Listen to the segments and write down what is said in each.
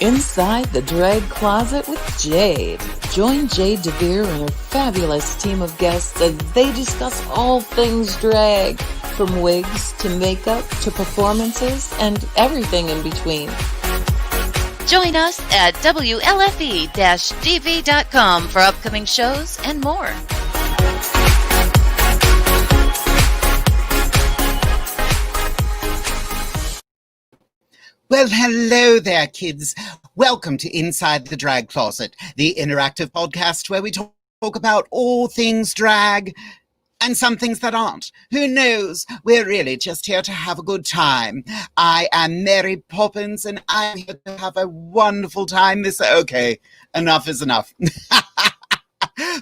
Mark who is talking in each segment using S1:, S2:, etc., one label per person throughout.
S1: Inside the Drag Closet with Jade. Join Jade DeVere and her fabulous team of guests as they discuss all things drag, from wigs to makeup to performances and everything in between.
S2: Join us at WLFE-DV.com for upcoming shows and more.
S3: Well, hello there, kids. Welcome to Inside the Drag Closet, the interactive podcast where we talk about all things drag and some things that aren't. Who knows? We're really just here to have a good time. I am Mary Poppins, and I'm here to have a wonderful time. Okay, enough is enough.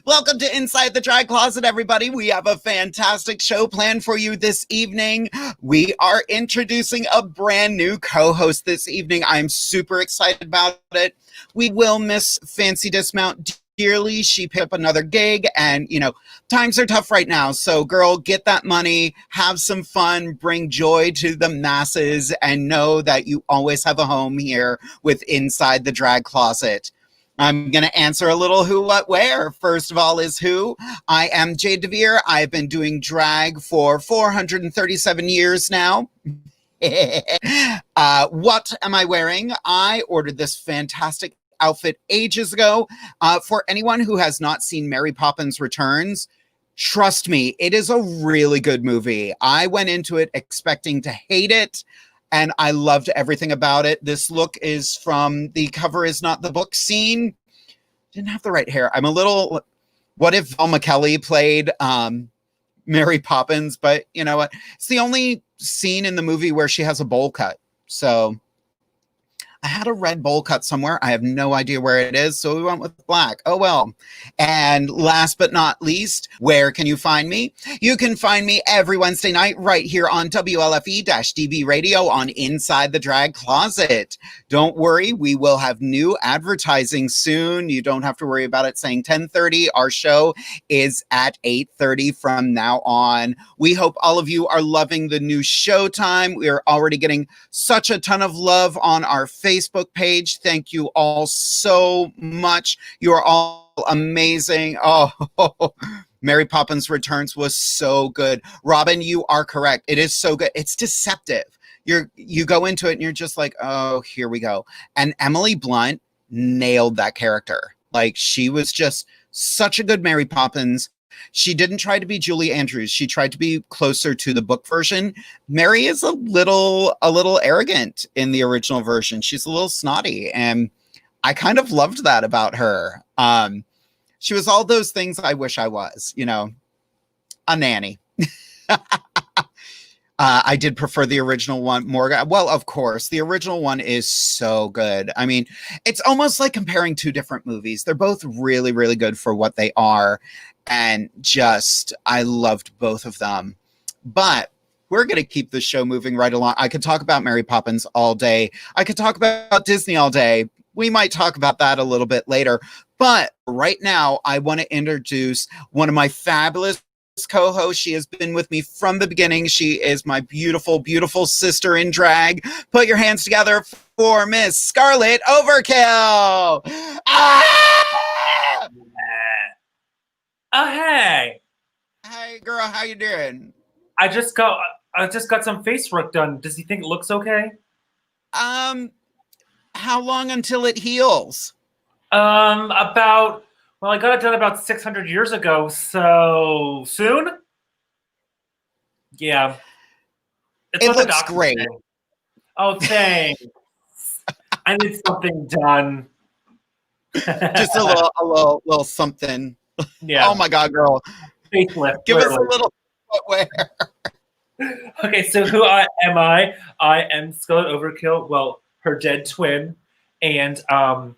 S3: Welcome to Inside the Drag Closet, everybody. We have a fantastic show planned for you this evening. We are introducing a brand new co-host this evening. I'm super excited about it. We will miss Fancy Dismount dearly. She picked up another gig, and, you know, times are tough right now. So, girl, get that money, have some fun, bring joy to the masses, and know that you always have a home here with Inside the Drag Closet. I'm going to answer a little who, what, where. First of all is who. I am Jade DeVere. I've been doing drag for 437 years now. What am I wearing? I ordered this fantastic outfit ages ago. For anyone who has not seen Mary Poppins Returns, trust me, it is a really good movie. I went into it expecting to hate it, and I loved everything about it. This look is from the cover is not the book scene. Didn't have the right hair. I'm a little, what if Velma Kelly played Mary Poppins? But you know what? It's the only scene in the movie where she has a bowl cut. So I had a red bowl cut somewhere. I have no idea where it is, so we went with black. Oh, well. And last but not least, where can you find me? You can find me every Wednesday night right here on WLFE-DB Radio on Inside the Drag Closet. Don't worry, we will have new advertising soon. You don't have to worry about it saying 10:30. Our show is at 8:30 from now on. We hope all of you are loving the new show time. We are already getting such a ton of love on our Facebook page. Thank you all so much. You are all amazing. Oh, Mary Poppins Returns was so good. Robin, you are correct. It is so good. It's deceptive. You go into it and you're just like, oh, here we go. And Emily Blunt nailed that character. Like, she was just such a good Mary Poppins. She didn't try to be Julie Andrews. She tried to be closer to the book version. Mary is a little arrogant in the original version. She's a little snotty, and I kind of loved that about her. She was all those things I wish I was, you know, a nanny. I did prefer the original one more. Well, of course, the original one is so good. I mean, it's almost like comparing two different movies. They're both really, really good for what they are. And just, I loved both of them. But we're going to keep the show moving right along. I could talk about Mary Poppins all day. I could talk about Disney all day. We might talk about that a little bit later. But right now, I want to introduce one of my fabulous co-host. She has been with me from the beginning. She is my beautiful, beautiful sister in drag. Put your hands together for Miss Scarlet Overkill. Ah!
S4: Oh, hey.
S3: Hey, girl, how you doing?
S4: I just got some face work done. Does he think it looks okay?
S3: How long until it heals?
S4: I got it done about 600 years ago, so soon? Yeah.
S3: It looks great.
S4: Oh, thanks. I need something done.
S3: Just a little something.
S4: Yeah.
S3: Oh my God, girl.
S4: Facelift.
S3: Give us a little footwear.
S4: Okay, so who am I? I am Scarlet Overkill, well, her dead twin. And I've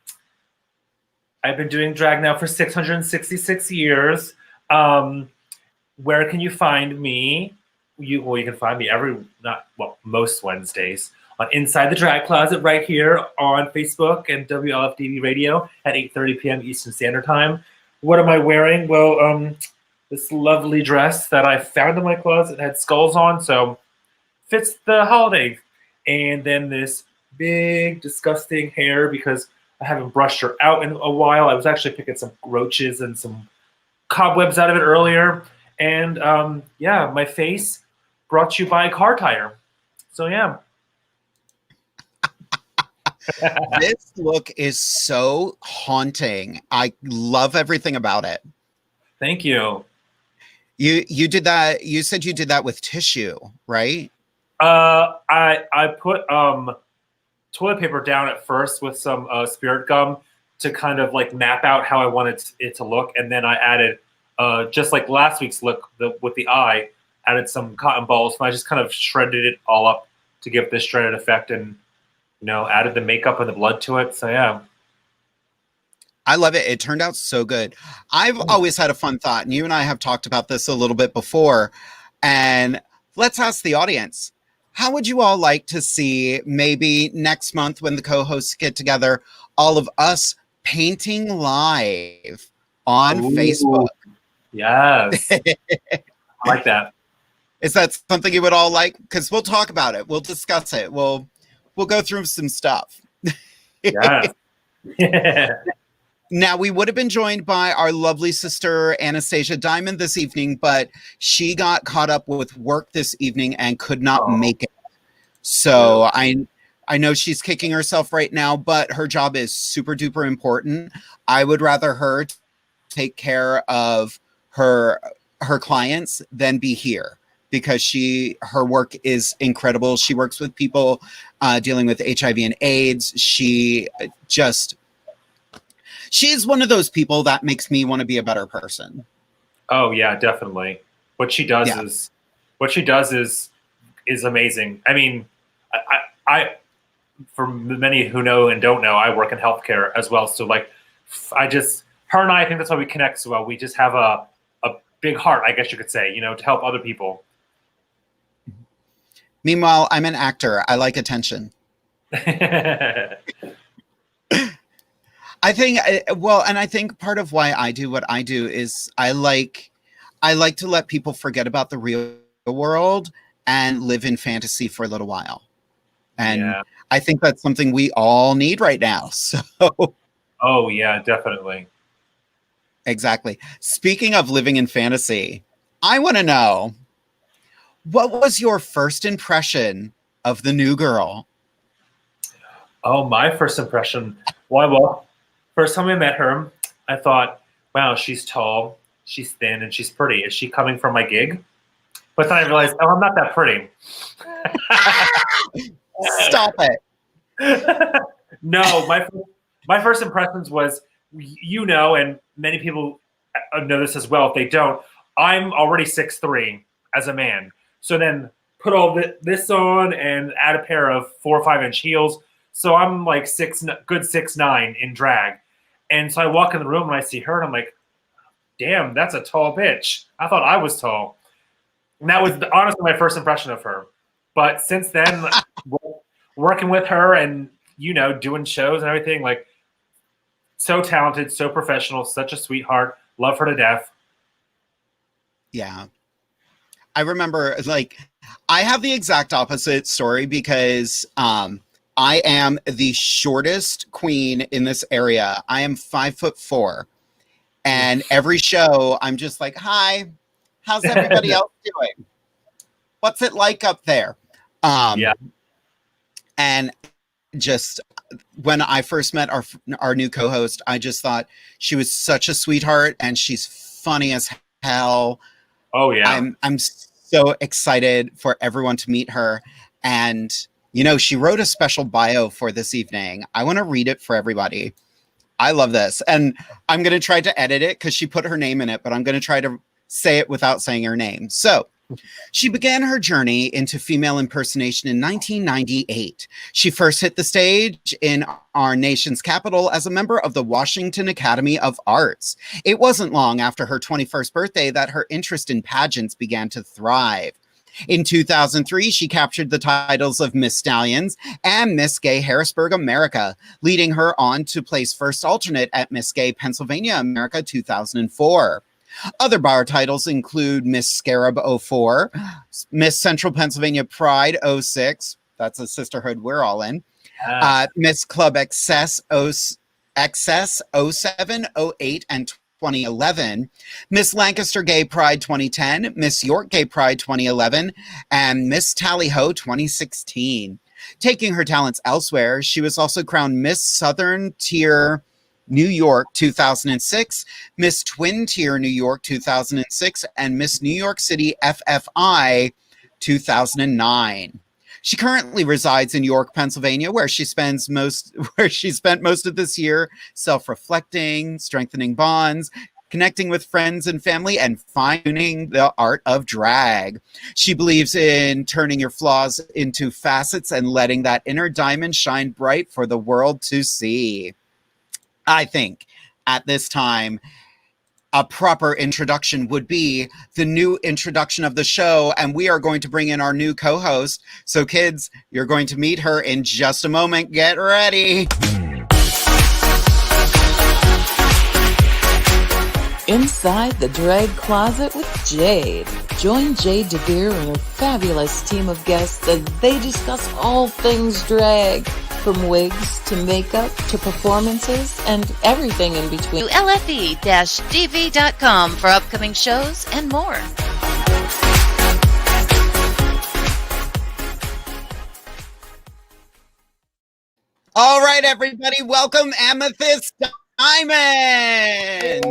S4: been doing drag now for 666 years. Where can you find me? You can find me most Wednesdays on Inside the Drag Closet right here on Facebook and WLFDB Radio at 8:30 p.m. Eastern Standard Time. What am I wearing? Well, this lovely dress that I found in my closet had skulls on, so fits the holiday. And then this big, disgusting hair because I haven't brushed her out in a while. I was actually picking some roaches and some cobwebs out of it earlier. And yeah, my face brought to you by a car tire. So yeah.
S3: This look is so haunting. I love everything about it.
S4: Thank you.
S3: You did that. You said you did that with tissue, right?
S4: I put toilet paper down at first with some spirit gum to kind of like map out how I wanted it to look, and then I added just like last week's look with the eye, added some cotton balls, and I just kind of shredded it all up to give this shredded effect, and added the makeup and the blood to it. So yeah.
S3: I love it. It turned out so good. I've always had a fun thought, and you and I have talked about this a little bit before. And let's ask the audience, how would you all like to see maybe next month when the co-hosts get together, all of us painting live on Facebook?
S4: Yes. I like that.
S3: Is that something you would all like? Because we'll talk about it. We'll discuss it. We'll go through some stuff.
S4: Yes.
S3: Now, we would have been joined by our lovely sister, Anastasia Diamond, this evening, but she got caught up with work this evening and could not make it. So I know she's kicking herself right now, but her job is super duper important. I would rather her take care of her clients than be here, because her work is incredible. She works with people dealing with HIV and AIDS. She's one of those people that makes me want to be a better person.
S4: Oh yeah, definitely. What she does is amazing. I mean, I for many who know and don't know, I work in healthcare as well. So like, her and I think that's why we connect so well. We just have a big heart, I guess you could say, to help other people.
S3: Meanwhile, I'm an actor. I like attention. I think part of why I do what I do is I like to let people forget about the real world and live in fantasy for a little while. And I think that's something we all need right now. So
S4: oh yeah, definitely.
S3: Exactly. Speaking of living in fantasy, I want to know, what was your first impression of the new girl?
S4: Oh, my first impression. Well, first time I met her, I thought, wow, she's tall, she's thin, and she's pretty. Is she coming from my gig? But then I realized, oh, I'm not that pretty.
S3: Stop it.
S4: No, my first impressions was, and many people know this as well if they don't, I'm already 6'3" as a man. So then put all this on and add a pair of 4 or 5 inch heels. So I'm like good 6'9" in drag. And so I walk in the room and I see her and I'm like, damn, that's a tall bitch. I thought I was tall. And that was honestly my first impression of her. But since then, working with her and, doing shows and everything, like, so talented, so professional, such a sweetheart. Love her to death.
S3: Yeah. I remember, I have the exact opposite story because I am the shortest queen in this area. I am 5'4", and every show I'm just like, "Hi, how's everybody else doing? What's it like up there?" And just when I first met our new co-host, I just thought she was such a sweetheart, and she's funny as hell.
S4: Oh yeah,
S3: I'm so excited for everyone to meet her. And she wrote a special bio for this evening. I want to read it for everybody. I love this, and I'm going to try to edit it because she put her name in it, but I'm going to try to say it without saying her name. So, she began her journey into female impersonation in 1998. She first hit the stage in our nation's capital as a member of the Washington Academy of Arts. It wasn't long after her 21st birthday that her interest in pageants began to thrive. In 2003, she captured the titles of Miss Stallions and Miss Gay Harrisburg America, leading her on to place first alternate at Miss Gay Pennsylvania America 2004. Other bar titles include Miss Scarab 04, Miss Central Pennsylvania Pride 06, that's a sisterhood we're all in, Miss Club Excess 07, 08, and 2011, Miss Lancaster Gay Pride 2010, Miss York Gay Pride 2011, and Miss Tally Ho 2016. Taking her talents elsewhere, she was also crowned Miss Southern Tier New York 2006, Miss Twin Tier New York 2006, and Miss New York City FFI 2009. She currently resides in York, Pennsylvania, where she spent most of this year self-reflecting, strengthening bonds, connecting with friends and family, and fine-tuning the art of drag. She believes in turning your flaws into facets and letting that inner diamond shine bright for the world to see. I think at this time, a proper introduction would be the new introduction of the show, and we are going to bring in our new co-host. So kids, you're going to meet her in just a moment. Get ready.
S1: Inside the Drag Closet with Jade. Join Jade DeVere and her fabulous team of guests as they discuss all things drag, from wigs to makeup to performances and everything in between.
S2: To LFE-DV.com for upcoming shows and more.
S3: All right, everybody, welcome Amethyst Diamond.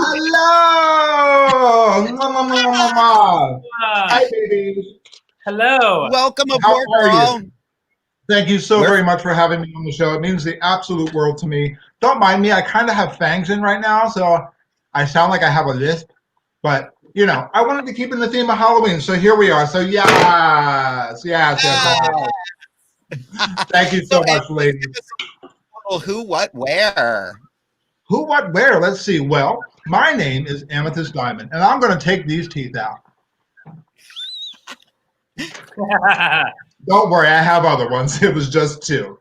S5: Hello. Hi, baby.
S4: Hello.
S3: Welcome
S5: How
S3: aboard,
S5: are
S3: girl.
S5: you? Thank you so very much for having me on the show. It means the absolute world to me. Don't mind me. I kind of have fangs in right now, so I sound like I have a lisp. But, you know, I wanted to keep in the theme of Halloween, so here we are. So, yes. Thank you so much, ladies.
S3: Who, what, where?
S5: Who, what, where? Let's see. Well, my name is Amethyst Diamond, and I'm going to take these teeth out. Don't worry, I have other ones. It was just two.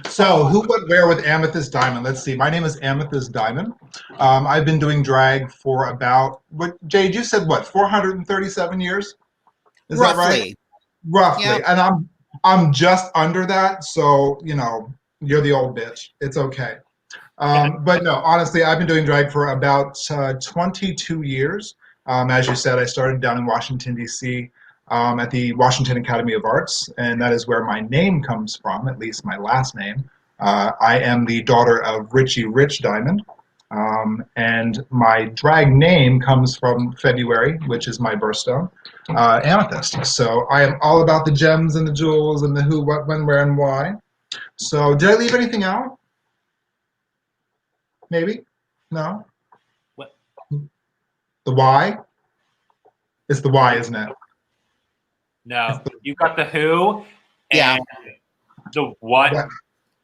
S5: So, who, what, where with Amethyst Diamond? Let's see. My name is Amethyst Diamond. I've been doing drag for about, Jade, you said what, 437 years? Is that right? Roughly.
S3: Yep.
S5: And I'm just under that, so, you know, you're the old bitch. It's okay. But no, honestly, I've been doing drag for about 22 years. As you said, I started down in Washington, D.C., at the Washington Academy of Arts, and that is where my name comes from, at least my last name. I am the daughter of Richie Rich Diamond, and my drag name comes from February, which is my birthstone, Amethyst. So I am all about the gems and the jewels and the who, what, when, where, and why. So did I leave anything out? Maybe? No?
S4: What?
S5: The why? It's the why, isn't it?
S4: No, you got the who,
S3: Yeah.
S4: and the what,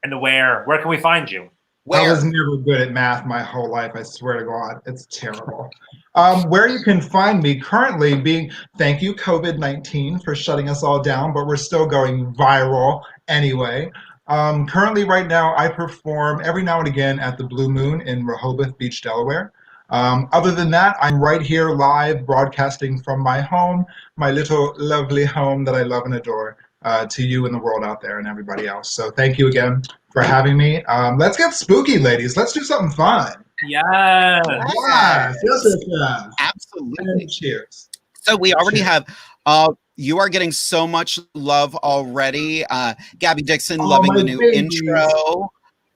S4: and the where. Where can we find you?
S3: Where?
S5: I was never good at math my whole life, I swear to God. It's terrible. Where you can find me currently being, thank you COVID-19 for shutting us all down, but we're still going viral anyway. Currently right now I perform every now and again at the Blue Moon in Rehoboth Beach, Delaware. Other than that, I'm right here live broadcasting from my home, my little lovely home that I love and adore, to you and the world out there and everybody else. So thank you again for having me. Let's get spooky, ladies. Let's do something fun.
S4: Yes.
S5: Yes.
S3: Absolutely.
S5: And cheers.
S3: So we already have, you are getting so much love already. Gabby Dixon, loving the new
S5: babies.
S3: intro.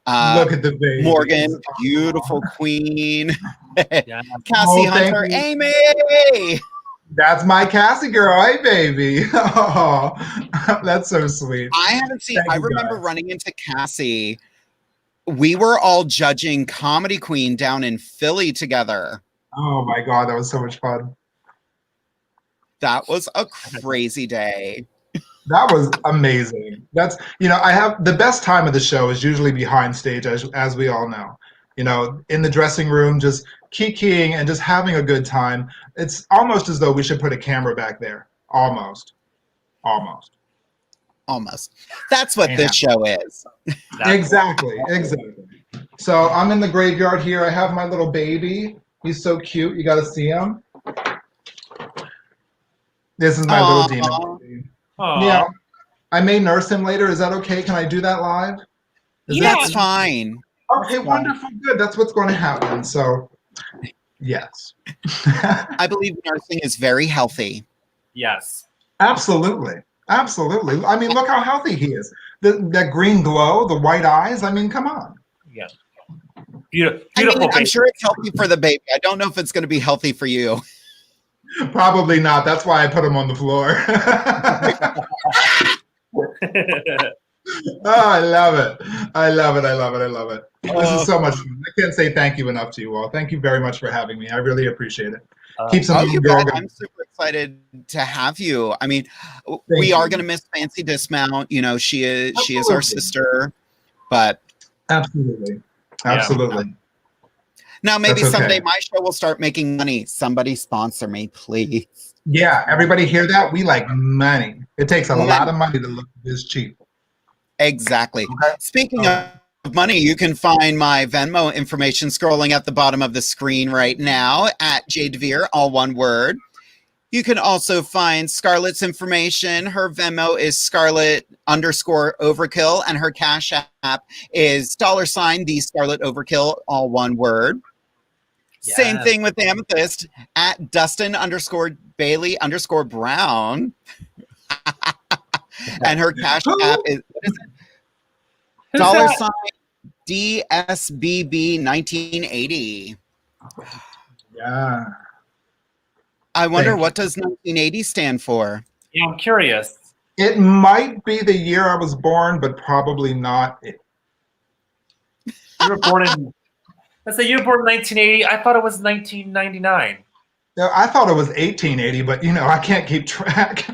S5: Look at the baby.
S3: Morgan, beautiful queen.
S4: Yeah.
S3: Cassie
S5: Oh, thank
S3: Hunter,
S5: you.
S3: Amy.
S5: That's my Cassie girl. Hey, baby. Oh, that's so sweet.
S3: I haven't seen,
S5: Thank
S3: I
S5: you,
S3: remember
S5: guys.
S3: running into Cassie. We were all judging Comedy Queen down in Philly together.
S5: Oh my God, that was so much fun.
S3: That was a crazy day.
S5: That was amazing. That's, you know, I have the best time of the show is usually behind stage, as we all know. You know, in the dressing room, just kikiing and just having a good time. It's almost as though we should put a camera back there. Almost.
S3: That's what this show is.
S5: Exactly. So I'm in the graveyard here. I have my little baby. He's so cute. You got to see him. This is my little demon.
S4: Aw.
S5: Yeah. I may nurse him later. Is that okay? Can I do that live?
S3: That's fine.
S5: Okay, wonderful, good. That's what's going to happen. So, yes.
S3: I believe nursing is very healthy.
S4: Yes.
S5: Absolutely. Absolutely. I mean, look how healthy he is. That green glow, the white eyes. I mean, come on.
S4: Yeah. Beautiful.
S3: I mean, I'm sure it's healthy for the baby. I don't know if it's going to be healthy for you.
S5: Probably not. That's why I put him on the floor. Oh, I love it. I love it. I love it. I love it. This is so much fun. I can't say thank you enough to you all. Thank you very much for having me. I really appreciate it. Keep some girl going.
S3: I'm super excited to have you. I mean, we are going to miss Fancy Dismount. You know, she is our sister, but
S5: absolutely. Absolutely.
S3: Now, maybe someday my show will start making money. Somebody sponsor me, please.
S5: Yeah, everybody hear that? We like money. It takes a lot of money to look this cheap.
S3: Exactly. Okay. Speaking of money, you can find my Venmo information scrolling at the bottom of the screen right now at Jade DeVere, all one word. You can also find Scarlett's information. Her Venmo is Scarlet_Overkill, and her Cash App is $ the Scarlet Overkill, all one word. Yes. Same thing with Amethyst at Dustin_Bailey_Brown. And her Cash App is, what is it? $DSBB1980.
S5: Yeah.
S3: I wonder what does 1980 stand for?
S4: Yeah, I'm curious.
S5: It might be the year I was born, but probably not.
S4: You were born in, let's say you were born in 1980. I thought it was 1999.
S5: No, I thought it was 1880, but you know, I can't keep track.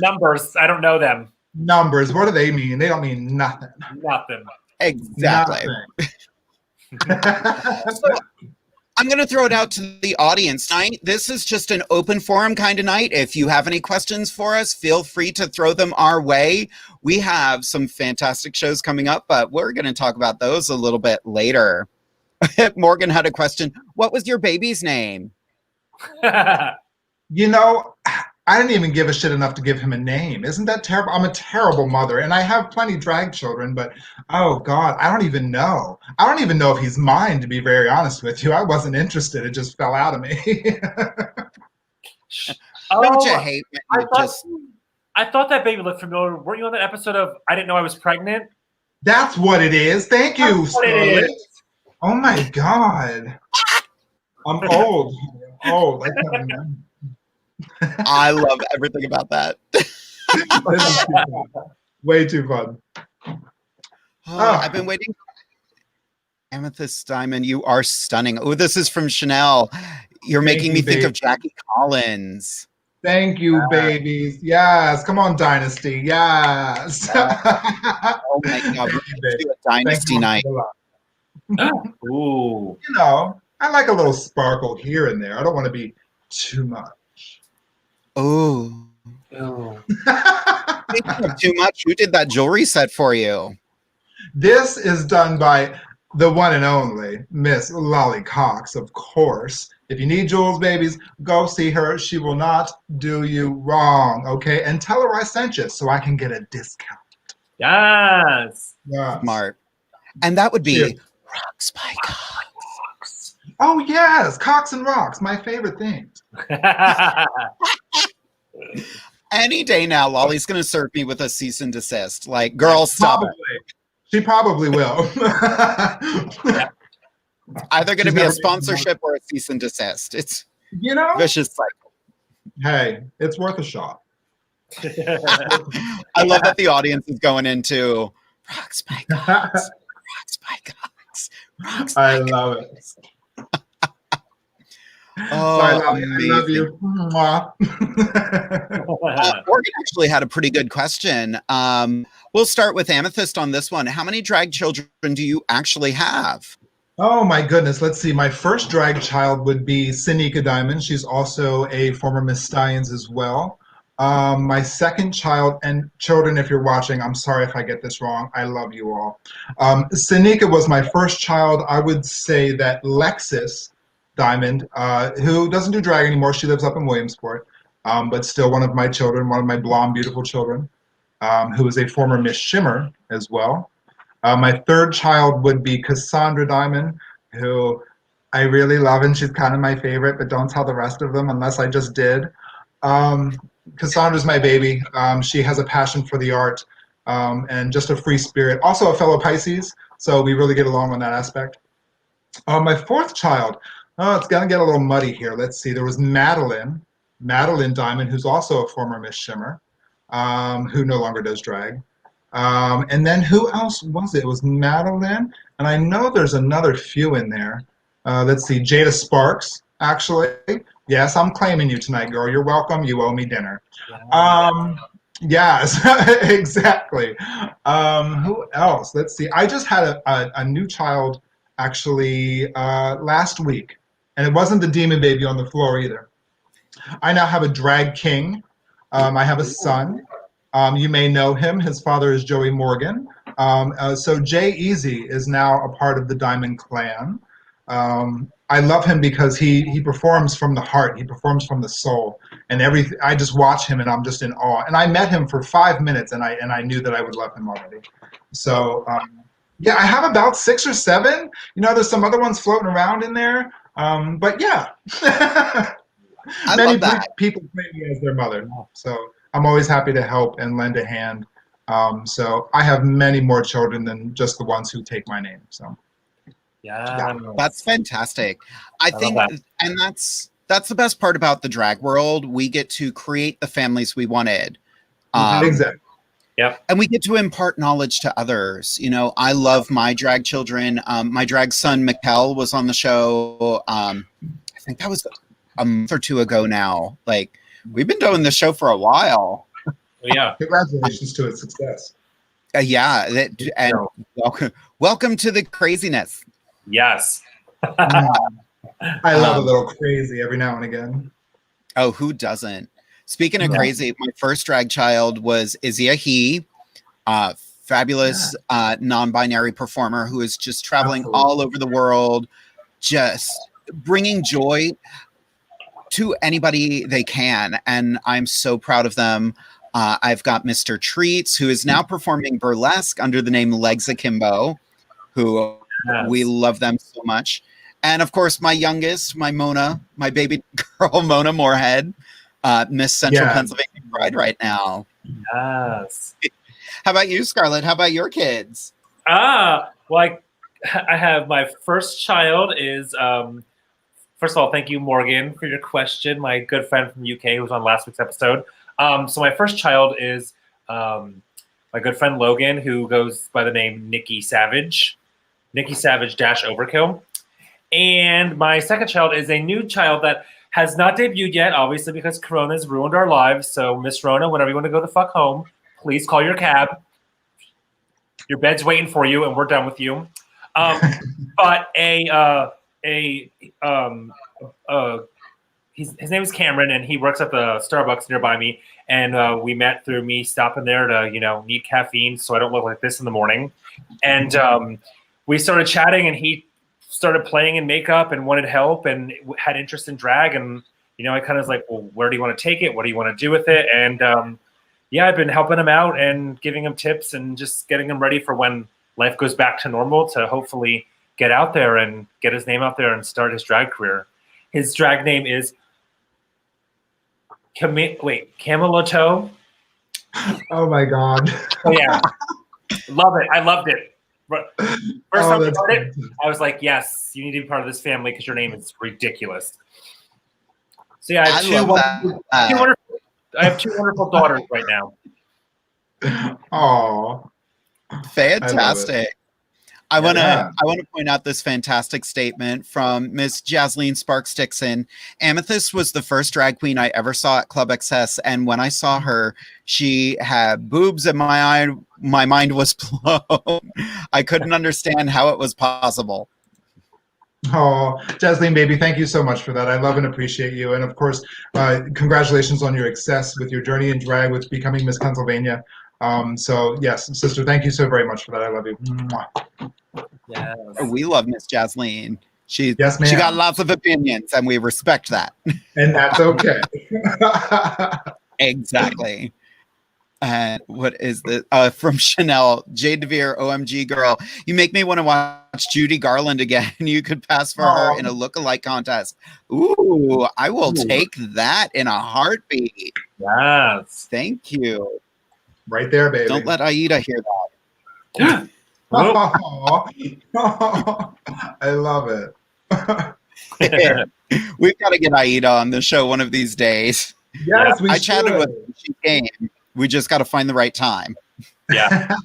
S4: Numbers, I don't know them.
S5: Numbers, what do they mean? They don't mean nothing.
S4: Nothing.
S3: Exactly.
S5: Nothing.
S3: So, I'm going to throw it out to the audience tonight. This is just an open forum kind of night. If you have any questions for us, feel free to throw them our way. We have some fantastic shows coming up, but we're going to talk about those a little bit later. Morgan had a question. What was your baby's name?
S5: You know, I didn't even give a shit enough to give him a name. Isn't that terrible? I'm a terrible mother, and I have plenty drag children, but oh God, I don't even know. I don't even know if he's mine, to be very honest with you. I wasn't interested. It just fell out of me.
S3: Don't you hate me?
S4: I thought that baby looked familiar. Weren't you on that episode of I Didn't Know I Was Pregnant?
S5: That's what it is. Thank you, Scarlett. Oh my God. I'm old. Old. I can't remember.
S3: I love everything about that.
S5: Way too fun.
S3: I've been waiting. Amethyst Diamond, you are stunning. Oh, this is from Chanel. You're making me think of Jackie Collins.
S5: Thank you, babies. Yes. Come on, Dynasty. Yes.
S3: Oh my God. We're going to do a Dynasty night.
S4: Ooh.
S5: You know, I like a little sparkle here and there. I don't want to be too much.
S3: Oh. Speaking of too much, who did that jewelry set for you?
S5: This is done by the one and only Miss Lolly Cox, of course. If you need jewels, babies, go see her. She will not do you wrong, okay? And tell her I sent you so I can get a discount.
S4: Yes.
S3: Smart. And that would be Rocks by Cox.
S5: Oh, yes. Cox and Rocks, my favorite things.
S3: Any day now, Lolly's going to serve me with a cease and desist. Like, girl, stop it.
S5: She probably will.
S3: Either going to be a sponsorship or a cease and desist. It's vicious cycle.
S5: Hey, it's worth a shot.
S3: I love that the audience is going into Rocks by Cox. Rocks by Cox. Rocks by
S5: I love it.
S3: Oh,
S5: I love you.
S3: Morgan actually had a pretty good question. We'll start with Amethyst on this one. How many drag children do you actually have?
S5: Oh my goodness. Let's see. My first drag child would be Sinika Diamond. She's also a former Miss Stallions as well. My second child, and children, if you're watching, I'm sorry if I get this wrong. I love you all. Sinika was my first child. I would say that Lexis Diamond, who doesn't do drag anymore. She lives up in Williamsport. but still one of my children, one of my blonde, beautiful children, who is a former Miss Shimmer as well. My third child would be Cassandra Diamond, who I really love, and she's kind of my favorite, but don't tell the rest of them unless I just did. Cassandra's my baby. She has a passion for the art and just a free spirit. Also a fellow Pisces, so we really get along on that aspect. My fourth child, oh, it's gonna get a little muddy here. Let's see, there was Madeline Diamond, who's also a former Miss Shimmer, who no longer does drag. And then who else was it? It was Madeline, and I know there's another few in there. Let's see, Jada Sparks, actually. Yes, I'm claiming you tonight, girl. You're welcome. You owe me dinner. Yes, exactly. Who else? Let's see. I just had a new child, actually, last week, and it wasn't the demon baby on the floor either. I now have a drag king. I have a son. You may know him. His father is Joey Morgan. So Jay Easy is now a part of the Diamond Clan. I love him because he performs from the heart. He performs from the soul, and everything. I just watch him, and I'm just in awe. And I met him for 5 minutes, and I knew that I would love him already. So yeah, I have about 6 or 7. You know, there's some other ones floating around in there. But yeah, many people claim me as their mother. So I'm always happy to help and lend a hand. So I have many more children than just the ones who take my name. So.
S4: Yeah,
S3: that's fantastic. I think, and that's the best part about the drag world. We get to create the families we wanted.
S5: Exactly.
S4: Yep.
S3: And we get to impart knowledge to others. You know, I love my drag children. My drag son, Mikkel, was on the show. I think that was a month or 2 ago now. Like, we've been doing this show for a while.
S4: Yeah.
S5: Congratulations to its success.
S3: Yeah. And welcome to the craziness.
S4: Yes.
S5: I love a little crazy every now and again.
S3: Oh, who doesn't? Speaking of crazy, my first drag child was Izzy He, fabulous non-binary performer who is just traveling all over the world, just bringing joy to anybody they can. And I'm so proud of them. I've got Mr. Treats, who is now performing burlesque under the name Legs Akimbo, who we love them so much. And of course, my youngest, my Mona, my baby girl, Mona Moorhead, Miss Central Pennsylvania Pride right now.
S4: Yes.
S3: How about you, Scarlett? How about your kids?
S4: Well, I have my first child is, first of all, thank you, Morgan, for your question. My good friend from the UK who was on last week's episode. So my first child is my good friend Logan, who goes by the name Nikki Savage -Overkill. And my second child is a new child that has not debuted yet, obviously, because Corona's ruined our lives. So Miss Rona, whenever you want to go the fuck home, please call your cab. Your bed's waiting for you, and we're done with you. But his name is Cameron, and he works at the Starbucks nearby me. And we met through me stopping there to, need caffeine so I don't look like this in the morning. And we started chatting, and he started playing in makeup and wanted help and had interest in drag. And, I kind of was like, well, where do you want to take it? What do you want to do with it? And I've been helping him out and giving him tips and just getting him ready for when life goes back to normal to hopefully get out there and get his name out there and start his drag career. His drag name is Cameloto.
S5: Oh my God.
S4: Oh, yeah. Love it. I loved it. First time I heard it, I was like, yes, you need to be part of this family because your name is ridiculous. So yeah, I have two wonderful daughters right now.
S5: Oh,
S3: fantastic. I want to point out this fantastic statement from Miss Jasleen Sparks Dixon. Amethyst was the first drag queen I ever saw at Club XS, and when I saw her, she had boobs and my mind was blown. I couldn't understand how it was possible.
S5: Oh, Jasleen, baby, thank you so much for that. I love and appreciate you. And of course, congratulations on your success with your journey in drag, with becoming Miss Pennsylvania. So yes, sister, thank you so very much for that. I love you.
S4: Yes.
S3: We love Miss Jasleen.
S5: Yes,
S3: She got
S5: ma'am.
S3: lots of opinions, and we respect that.
S5: And that's okay.
S3: Exactly. And what is the from Chanel, Jade DeVere, OMG girl. You make me want to watch Judy Garland again. You could pass for her in a look-alike contest. Ooh, I will take that in a heartbeat.
S4: Yes.
S3: Thank you.
S5: Right there, baby.
S3: Don't let Aida hear that.
S5: I love it.
S3: We've got to get Aida on the show one of these days.
S5: Yes, we
S3: I
S5: should.
S3: chatted with her when she came. We just got to find the right time.
S4: Yeah.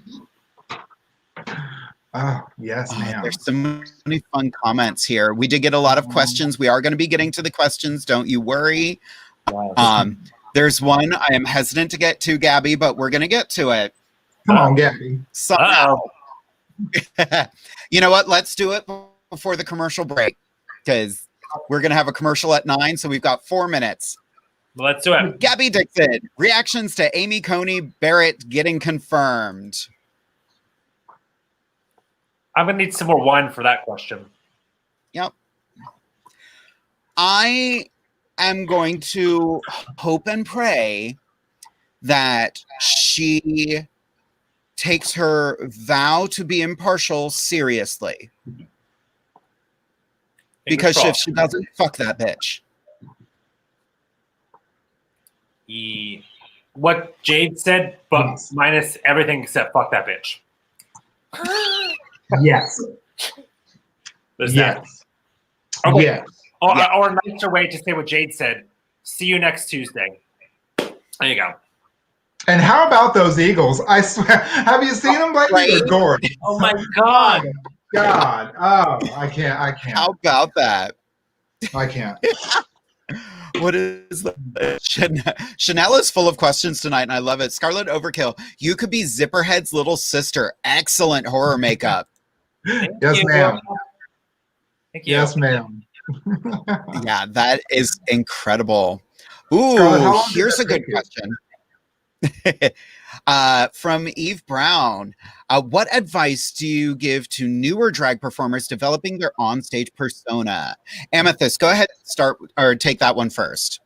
S5: Oh, yes, ma'am.
S3: There's so many fun comments here. We did get a lot of questions. We are going to be getting to the questions. Don't you worry. There's one I am hesitant to get to, Gabby, but we're going to get to it.
S5: Come on, Gabby.
S3: Somehow. You know what? Let's do it before the commercial break, because we're going to have a commercial at 9, so we've got 4 minutes.
S4: Let's do it.
S3: Gabby Dixon, reactions to Amy Coney Barrett getting confirmed.
S4: I'm going to need some more wine for that question.
S3: Yep. I am going to hope and pray that she takes her vow to be impartial seriously. Because if she doesn't, fuck that bitch.
S4: What Jade said, but minus everything except fuck that bitch.
S5: Yes.
S4: There's
S5: yes.
S4: that. Okay.
S5: Yes.
S4: Or a nicer way to say what Jade said. See you next Tuesday. There you go.
S5: And how about those Eagles? I swear. Have you seen them lately? They're gorgeous.
S4: Oh my God.
S5: God. Oh, I can't.
S3: How about that?
S5: I can't.
S3: What is the Chanel is full of questions tonight, and I love it. Scarlet Overkill, you could be Zipperhead's little sister. Excellent horror makeup.
S5: Yes, ma'am.
S4: Thank you.
S5: Yes, ma'am.
S3: Yeah, that is incredible. Ooh,
S5: Scarlett,
S3: here's a good question. From Eve Brown. What advice do you give to newer drag performers developing their onstage persona? Amethyst, go ahead and start or take that one first.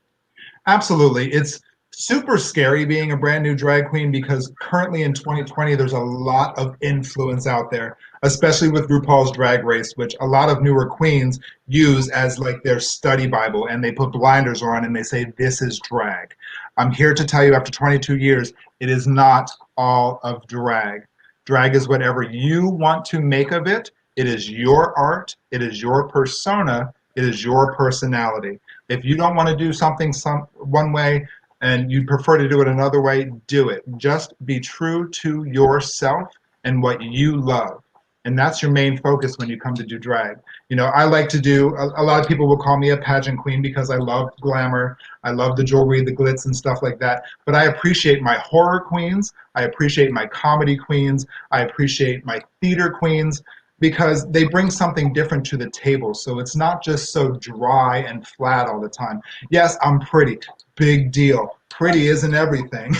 S5: Absolutely. It's super scary being a brand new drag queen because currently in 2020, there's a lot of influence out there, especially with RuPaul's Drag Race, which a lot of newer queens use as like their study Bible, and they put blinders on and they say, this is drag. I'm here to tell you after 22 years, it is not all of drag. Drag is whatever you want to make of it. It is your art. It is your persona. It is your personality. If you don't want to do something one way and you prefer to do it another way, do it. Just be true to yourself and what you love. And that's your main focus when you come to do drag. You know, I like to do, a lot of people will call me a pageant queen because I love glamour. I love the jewelry, the glitz and stuff like that. But I appreciate my horror queens. I appreciate my comedy queens. I appreciate my theater queens because they bring something different to the table. So it's not just so dry and flat all the time. Yes, I'm pretty. Big deal. Pretty isn't everything.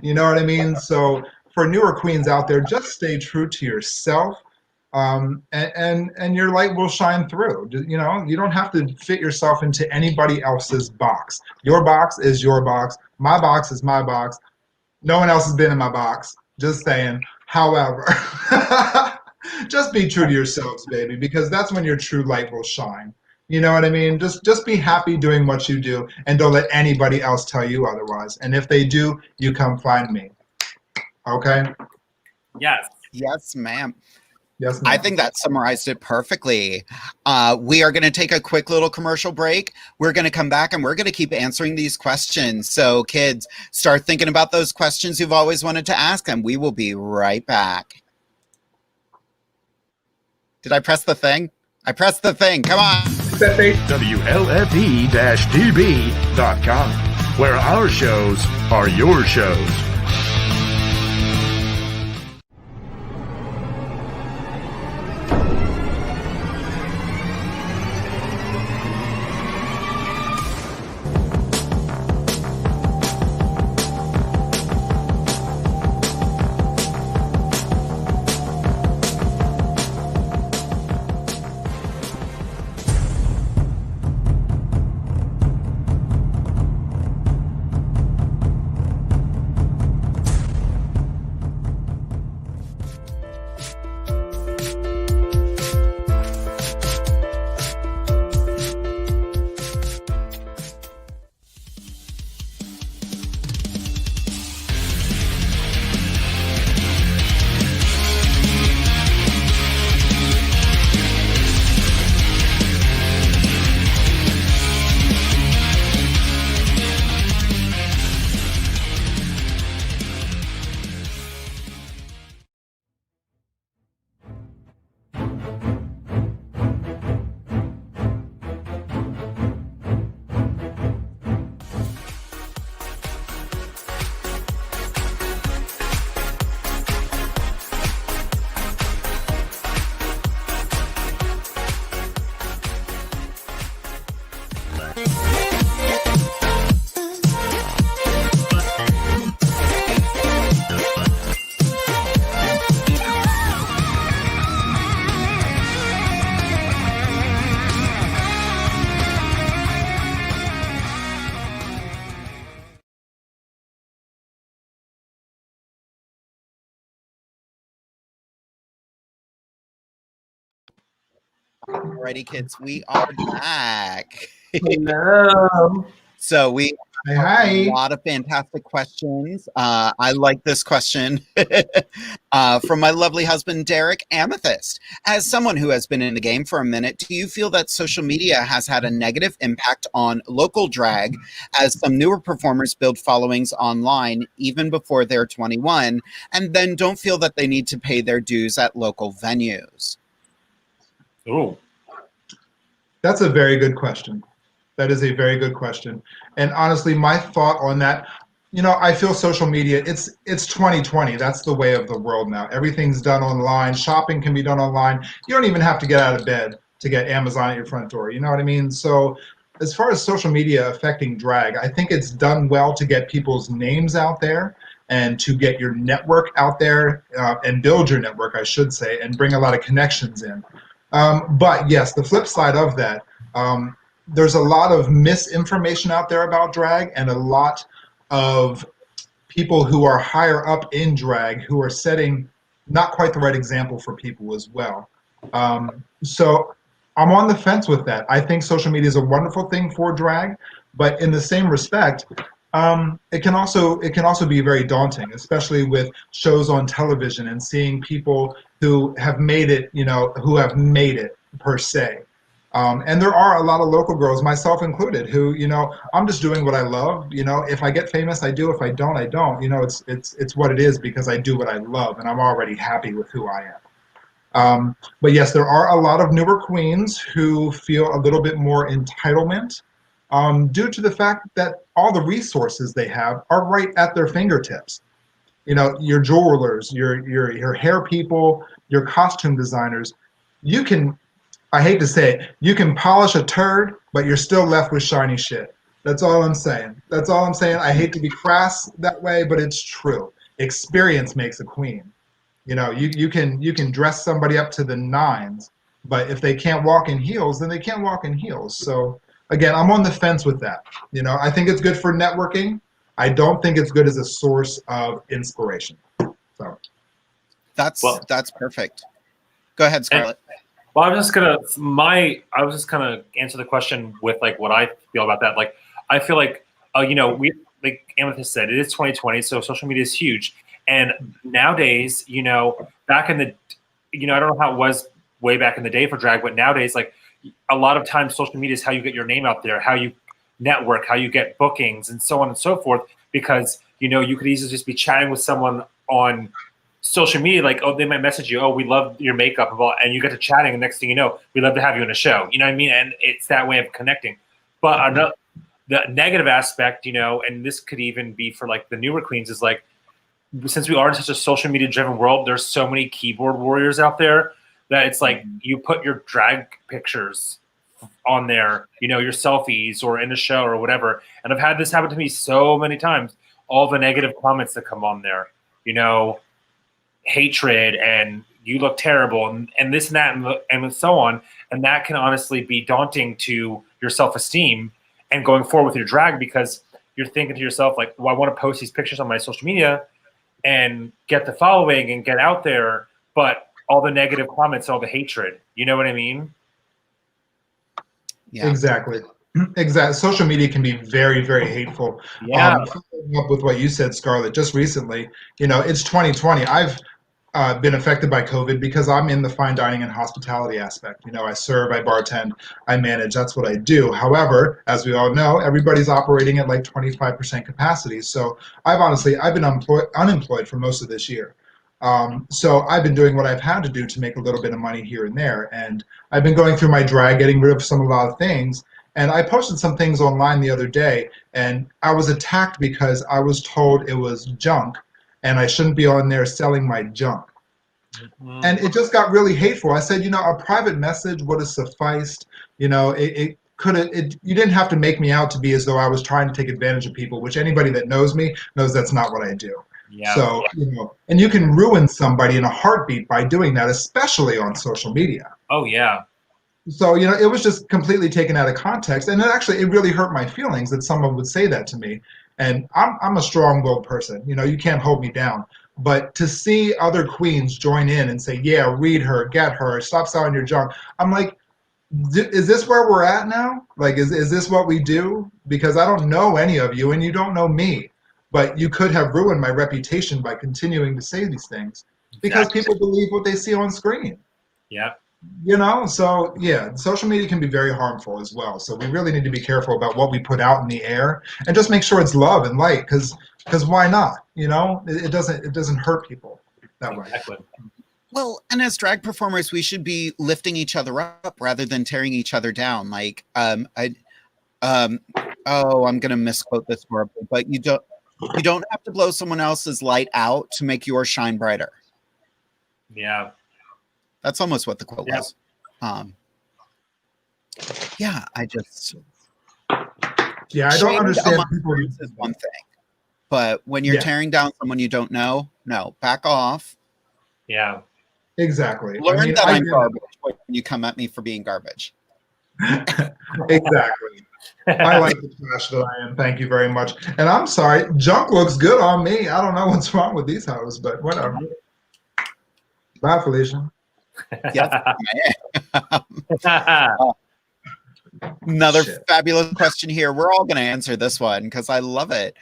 S5: You know what I mean? So for newer queens out there, just stay true to yourself. And your light will shine through. You know, you don't have to fit yourself into anybody else's box. Your box is your box. My box is my box. No one else has been in my box. Just saying. However, just be true to yourselves, baby, because that's when your true light will shine. You know what I mean? Just be happy doing what you do, and don't let anybody else tell you otherwise. And if they do, you come find me. Okay?
S4: Yes.
S3: Yes, ma'am.
S5: Yes, ma'am.
S3: I think that summarized it perfectly. We are going to take a quick little commercial break. We're going to come back and we're going to keep answering these questions. So kids, start thinking about those questions you've always wanted to ask, and we will be right back. Did I press the thing? I pressed the thing. Come on.
S6: WLFE-DB.com, where our shows are your shows.
S3: Alrighty, kids, we are back.
S4: Hello.
S3: So we
S5: Hey,
S3: have a
S5: hi.
S3: lot of fantastic questions. I like this question from my lovely husband, Derek Amethyst. As someone who has been in the game for a minute, do you feel that social media has had a negative impact on local drag as some newer performers build followings online even before they're 21 and then don't feel that they need to pay their dues at local venues?
S4: Ooh.
S5: That's a very good question. That is a very good question. And honestly, my thought on that, I feel social media, it's 2020. That's the way of the world now. Everything's done online. Shopping can be done online. You don't even have to get out of bed to get Amazon at your front door. You know what I mean? So as far as social media affecting drag, I think it's done well to get people's names out there and to get your network out there and build your network, I should say, and bring a lot of connections in. But yes, the flip side of that, there's a lot of misinformation out there about drag and a lot of people who are higher up in drag who are setting not quite the right example for people as well. So I'm on the fence with that. I think social media is a wonderful thing for drag, but in the same respect, it can also be very daunting, especially with shows on television and seeing people who have made it, who have made it per se. And there are a lot of local girls, myself included, who, I'm just doing what I love. If I get famous, I do. If I don't, I don't. It's what it is because I do what I love, and I'm already happy with who I am. But yes, there are a lot of newer queens who feel a little bit more entitlement due to the fact that all the resources they have are right at their fingertips. Your jewelers, your hair people, your costume designers, you can, I hate to say it, you can polish a turd, but you're still left with shiny shit. That's all I'm saying. That's all I'm saying. I hate to be crass that way, but it's true. Experience makes a queen. You can dress somebody up to the nines, but if they can't walk in heels, then they can't walk in heels. So again, I'm on the fence with that. I think it's good for networking. I don't think it's good as a source of inspiration. So
S3: That's perfect. Go ahead, Scarlett.
S4: Well, I was just gonna answer the question with like what I feel about that. Like, I feel like, we, like Amethyst said, it is 2020, so social media is huge. And nowadays, back in the, I don't know how it was way back in the day for drag, but nowadays, like a lot of times social media is how you get your name out there, how you network, how you get bookings and so on and so forth, because, you could easily just be chatting with someone on social media, like, oh, they might message you, oh, we love your makeup, and you get to chatting, and next thing you know, we'd love to have you in a show. You know what I mean? And it's that way of connecting. But the negative aspect, and this could even be for like the newer queens, is like, since we are in such a social media driven world, there's so many keyboard warriors out there that it's like you put your drag pictures on there, your selfies or in a show or whatever. And I've had this happen to me so many times. All the negative comments that come on there, hatred and you look terrible and this and that and so on. And that can honestly be daunting to your self-esteem and going forward with your drag, because you're thinking to yourself like, well, I want to post these pictures on my social media and get the following and get out there, but all the negative comments, all the hatred, you know what I mean?
S5: Yeah. Exactly. Social media can be very, very hateful.
S4: Yeah.
S5: Following up with what you said, Scarlett, just recently, it's 2020. I've been affected by COVID because I'm in the fine dining and hospitality aspect. I serve, I bartend, I manage. That's what I do. However, as we all know, everybody's operating at like 25% capacity. So I've been unemployed for most of this year. So I've been doing what I've had to do to make a little bit of money here and there. And I've been going through my drag, getting rid of a lot of things. And I posted some things online the other day, and I was attacked because I was told it was junk and I shouldn't be on there selling my junk. Mm-hmm. And it just got really hateful. I said, a private message would have sufficed. You didn't have to make me out to be as though I was trying to take advantage of people, which anybody that knows me knows that's not what I do. Yeah. So, and you can ruin somebody in a heartbeat by doing that, especially on social media.
S4: Oh, yeah.
S5: So, it was just completely taken out of context. And it really hurt my feelings that someone would say that to me. And I'm a strong-willed person. You can't hold me down. But to see other queens join in and say, yeah, read her, get her, stop selling your junk. I'm like, Is this where we're at now? Like, is this what we do? Because I don't know any of you, and you don't know me. But you could have ruined my reputation by continuing to say these things because people believe what they see on screen.
S4: Yeah.
S5: You know, so yeah, social media can be very harmful as well. So we really need to be careful about what we put out in the air and just make sure it's love and light. Because why not? You know, it doesn't hurt people that way.
S4: Exactly.
S3: Well, and as drag performers, we should be lifting each other up rather than tearing each other down. Like, I'm gonna misquote this horribly, but you don't have to blow someone else's light out to make yours shine brighter.
S4: Yeah.
S3: That's almost what the quote was. Yeah, I don't understand people. Is one thing, but when you're tearing down someone you don't know, no, back off.
S4: Yeah.
S5: Exactly.
S3: Learn that I'm garbage when you come at me for being garbage.
S5: Exactly. I like the trash that I am. Thank you very much. And I'm sorry, junk looks good on me. I don't know what's wrong with these hoes, but whatever. Bye, Felicia.
S3: Yeah. Another fabulous question here. We're all going to answer this one because I love it.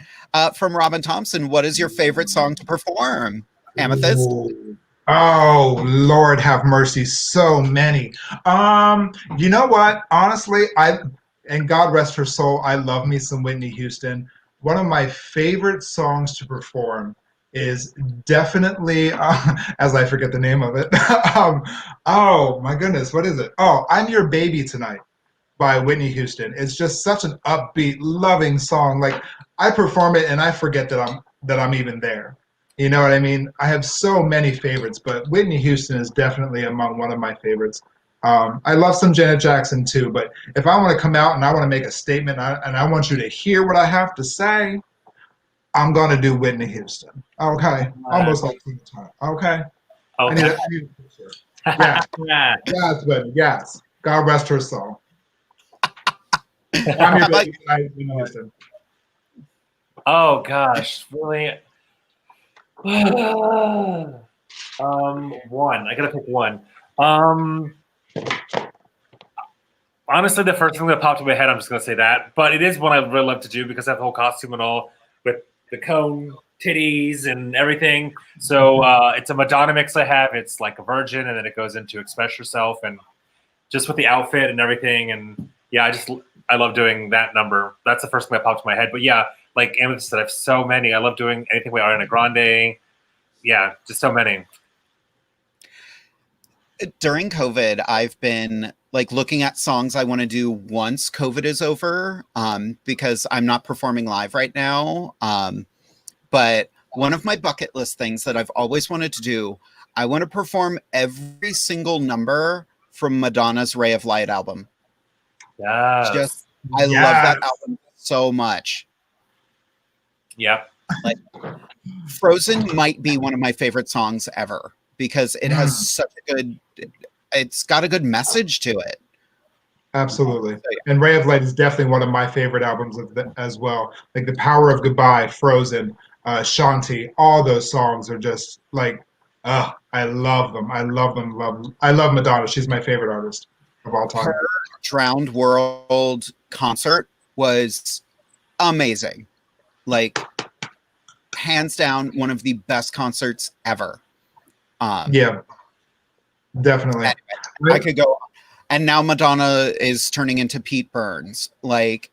S3: From Robin Thompson, what is your favorite song to perform? Amethyst?
S5: Ooh. Oh, Lord have mercy, so many. You know what? Honestly, and God rest her soul, I love me some Whitney Houston. One of my favorite songs to perform is definitely, as I forget the name of it. Oh, my goodness, what is it? Oh, I'm Your Baby Tonight by Whitney Houston. It's just such an upbeat, loving song. Like, I perform it and I forget that I'm even there. You know what I mean? I have so many favorites, but Whitney Houston is definitely among one of my favorites. I love some Janet Jackson too, but if I want to come out and I want to make a statement and I want you to hear what I have to say, I'm going to do Whitney Houston. Okay. Almost like the time. Okay. I need a picture. Yeah. Yes, Whitney. Yes. God rest her soul. I'm your baby tonight, Whitney Houston.
S4: Oh gosh, really? One. I gotta pick one. Honestly, the first thing that popped in my head, I'm just gonna say that. But it is one I really love to do because I have the whole costume and all with the cone titties and everything. So it's a Madonna mix I have. It's like a virgin, and then it goes into Express Yourself, and just with the outfit and everything. And yeah, I love doing that number. That's the first thing that popped in my head. But yeah, like Amethyst said, I have so many. I love doing anything with Ariana Grande. Yeah, just so many.
S3: During COVID, I've been like looking at songs I want to do once COVID is over, because I'm not performing live right now. But one of my bucket list things that I've always wanted to do, I want to perform every single number from Madonna's Ray of Light album.
S4: Yeah.
S3: I love that album so much.
S4: Yep.
S3: Like Frozen might be one of my favorite songs ever because it has such a good, it's got a good message to it.
S5: Absolutely. And Ray of Light is definitely one of my favorite albums as well. Like The Power of Goodbye, Frozen, Shanti, all those songs are just like, I love them. I love them. I love Madonna. She's my favorite artist of all time.
S3: Her Drowned World concert was amazing. Like, hands down, one of the best concerts ever.
S5: Yeah, definitely.
S3: Anyway, I could go on. And now Madonna is turning into Pete Burns. Like,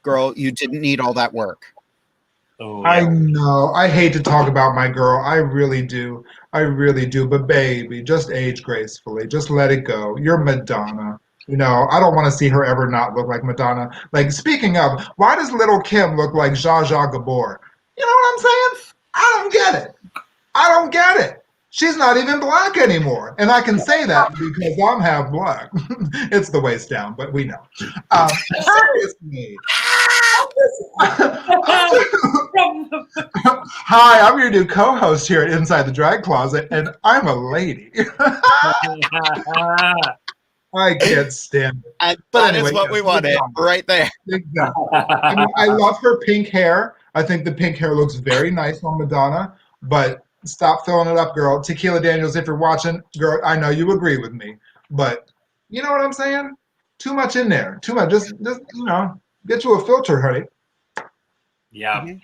S3: girl, you didn't need all that work.
S4: Oh, yeah.
S5: I know. I hate to talk about my girl. I really do. I really do. But baby, just age gracefully. Just let it go. You're Madonna. You know, I don't want to see her ever not look like Madonna. Like, speaking of, why does Little Kim look like Zsa Zsa Gabor? You know what I'm saying? I don't get it. I don't get it. She's not even black anymore. And I can say that because I'm half black. It's the waist down, but we know. Seriously. Hi, I'm your new co-host here at Inside the Drag Closet, and I'm a lady. I can't stand it.
S3: And that is what we wanted right there.
S5: Exactly. I mean, I love her pink hair. I think the pink hair looks very nice on Madonna, but stop filling it up, girl. Tequila Daniels, if you're watching, girl, I know you agree with me, but you know what I'm saying? too much in there. Too much. Just get you a filter, honey.
S4: Yeah.
S3: Mhm.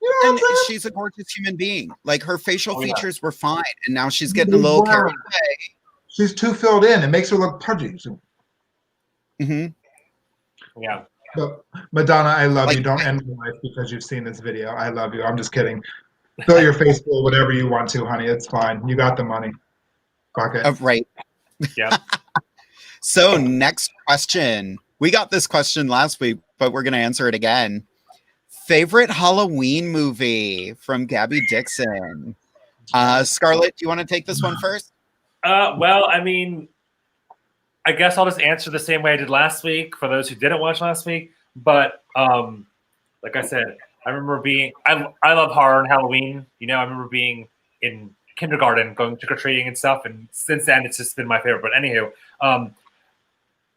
S5: You know what I'm
S3: And
S5: saying?
S3: she's a gorgeous human being. Like her facial
S4: Oh, yeah.
S3: features were fine, and now she's getting a
S5: They
S3: little
S5: were.
S3: carried away.
S5: She's too filled in. It makes her look pudgy.
S3: Hmm.
S4: Yeah.
S5: But Madonna, I love
S3: Like-
S5: you. Don't end my life because you've seen this video. I love you. I'm just kidding. Fill your face full whatever you want to, honey. It's fine. You got the money. Fuck it.
S3: Right.
S4: Yeah.
S3: So next question. We got this question last week, but we're gonna answer it again. Favorite Halloween movie from Gabby Dixon. Scarlett, do you want to take this one first?
S4: Well, I mean, I guess I'll just answer the same way I did last week for those who didn't watch last week. But like I said, I remember I love horror and Halloween. You know, I remember being in kindergarten, going trick-or-treating and stuff. And since then, it's just been my favorite. But anywho,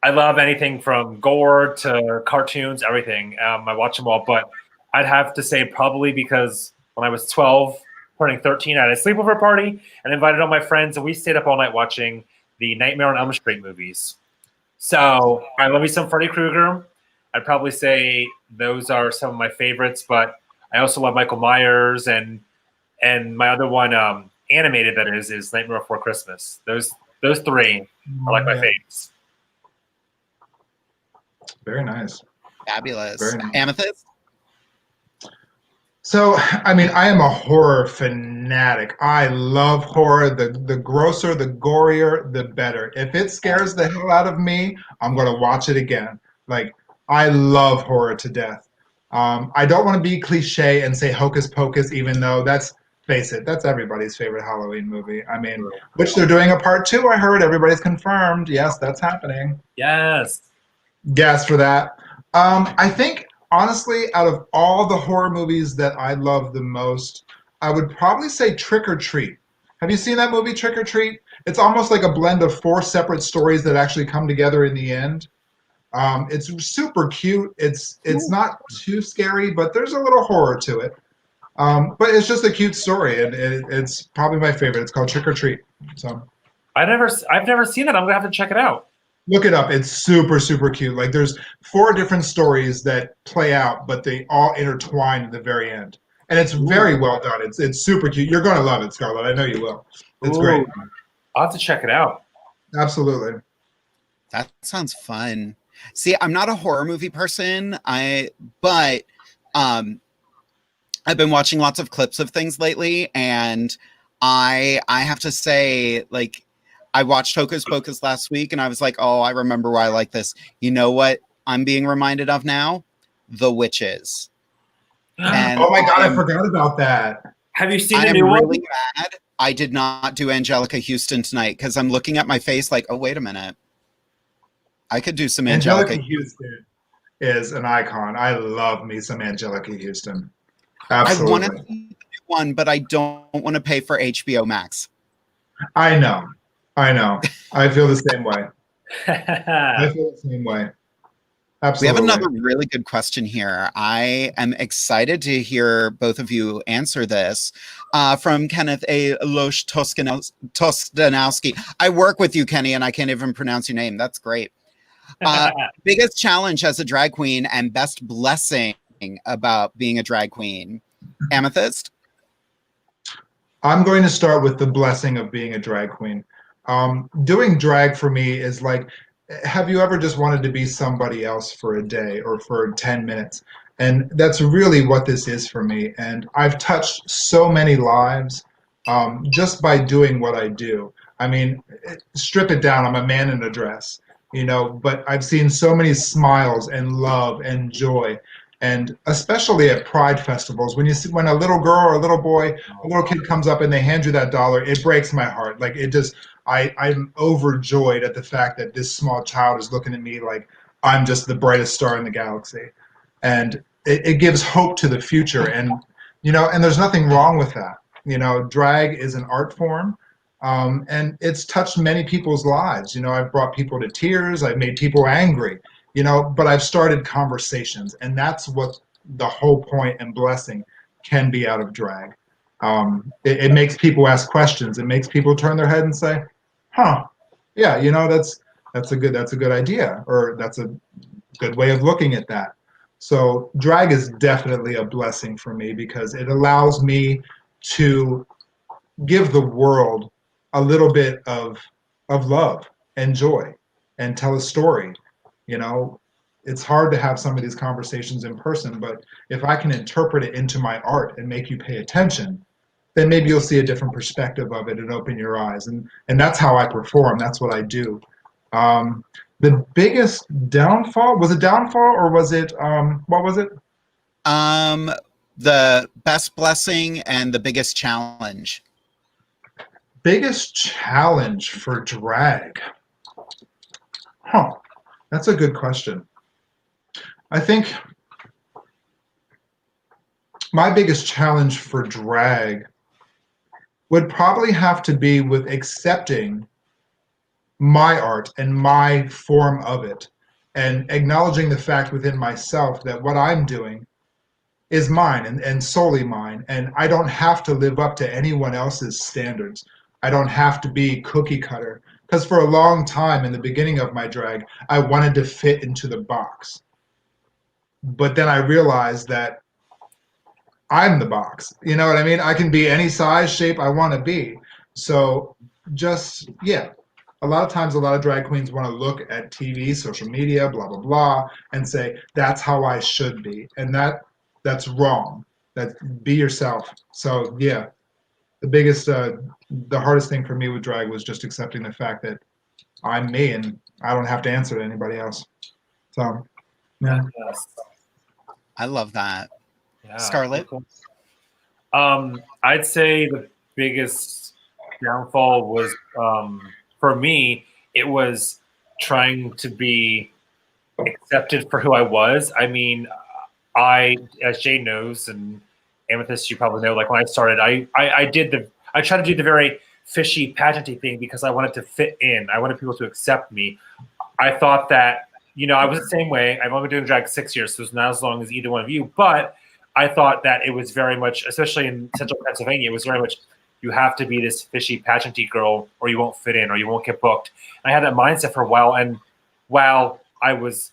S4: I love anything from gore to cartoons, everything. I watch them all. But I'd have to say probably because when I was 12, turning 13, I had a sleepover party and invited all my friends. And we stayed up all night watching the Nightmare on Elm Street movies. So I love me some Freddy Krueger. I'd probably say those are some of my favorites, but I also love Michael Myers and my other one, animated that is Nightmare Before Christmas. Those three are like my faves.
S5: Very nice.
S3: Fabulous.
S5: Very nice.
S3: Amethyst?
S5: So, I mean, I am a horror fanatic. I love horror. The grosser, the gorier, the better. If it scares the hell out of me, I'm going to watch it again. Like, I love horror to death. I don't want to be cliche and say Hocus Pocus, even though face it, that's everybody's favorite Halloween movie. I mean, which they're doing a part 2, I heard. Everybody's confirmed. Yes, that's happening.
S4: Yes.
S5: Gas for that. I think, honestly, out of all the horror movies that I love the most, I would probably say Trick or Treat. Have you seen that movie, Trick or Treat? It's almost like a blend of 4 separate stories that actually come together in the end. It's super cute. It's not too scary, but there's a little horror to it. But it's just a cute story, and it's probably my favorite. It's called Trick or Treat. So
S4: I've never seen it. I'm gonna have to check it out.
S5: look it up. It's super, super cute. Like there's 4 different stories that play out, but they all intertwine at the very end. And it's very well done. It's super cute. You're going to love it, Scarlett. I know you will. It's great.
S4: I'll have to check it out.
S5: Absolutely.
S3: That sounds fun. See, I'm not a horror movie person. But I've been watching lots of clips of things lately, and I have to say, like, I watched Hocus Pocus last week, and I was like, oh, I remember why I like this. You know what I'm being reminded of now? The Witches. And
S5: oh my God, I forgot about that.
S4: Have you seen
S3: I
S4: the
S3: am
S4: new one?
S3: really mad I did not do Angelica Houston tonight because I'm looking at my face like, oh, wait a minute. I could do some Angelica
S5: Houston is an icon. I love me some Angelica Houston.
S3: I
S5: Absolutely.
S3: want to see the new one, but I don't want to pay for HBO Max.
S5: I know. I feel the same way. I feel the same way. Absolutely.
S3: We have another really good question here. I am excited to hear both of you answer this from Kenneth A. Losh Toskanowski. I work with you, Kenny, and I can't even pronounce your name. That's great. Biggest challenge as a drag queen and best blessing about being a drag queen. Amethyst?
S5: I'm going to start with the blessing of being a drag queen. Doing drag for me is like, have you ever just wanted to be somebody else for a day or for 10 minutes? And that's really what this is for me. And I've touched so many lives just by doing what I do. I mean, strip it down, I'm a man in a dress, you know, but I've seen so many smiles and love and joy. And especially at Pride festivals, when you see when a little girl or a little boy, a little kid comes up and they hand you that dollar, it breaks my heart. Like it just, I'm overjoyed at the fact that this small child is looking at me like I'm just the brightest star in the galaxy. And it gives hope to the future. And, you know, and there's nothing wrong with that. You know, drag is an art form. And it's touched many people's lives. You know, I've brought people to tears. I've made people angry. You know, but I've started conversations, and that's what the whole point and blessing can be out of drag. It makes people ask questions. It makes people turn their head and say, huh, yeah, you know, That's a good idea, or that's a good way of looking at that. So drag is definitely a blessing for me because it allows me to give the world a little bit of love and joy and tell a story. You know, it's hard to have some of these conversations in person, but if I can interpret it into my art and make you pay attention, then maybe you'll see a different perspective of it and open your eyes. And that's how I perform. That's what I do. Um, the biggest downfall, was it downfall or was it what was it?
S3: The best blessing and the biggest challenge.
S5: Biggest challenge for drag. Huh. That's a good question. I think my biggest challenge for drag would probably have to be with accepting my art and my form of it and acknowledging the fact within myself that what I'm doing is mine and solely mine, and I don't have to live up to anyone else's standards. I don't have to be cookie cutter, because for a long time in the beginning of my drag, I wanted to fit into the box. But then I realized that I'm the box. You know what I mean? I can be any size, shape I want to be. So just, yeah. A lot of times, a lot of drag queens want to look at TV, social media, blah, blah, blah, and say, that's how I should be. And that's wrong. Be yourself. So yeah, the hardest thing for me with drag was just accepting the fact that I'm me and I don't have to answer to anybody else. So yeah.
S4: Yes.
S3: I love that.
S4: Yeah.
S3: Scarlett?
S4: I'd say the biggest downfall was, for me, it was trying to be accepted for who I was. I mean, as Jay knows, and Amethyst, you probably know, like when I started, I tried to do the very fishy pageanty thing because I wanted to fit in. I wanted people to accept me. I thought that, I was the same way. I've only been doing drag 6 years, so it's not as long as either one of you. But I thought that it was very much, especially in central Pennsylvania, it was very much, you have to be this fishy pageanty girl or you won't fit in or you won't get booked. And I had that mindset for a while. And while I was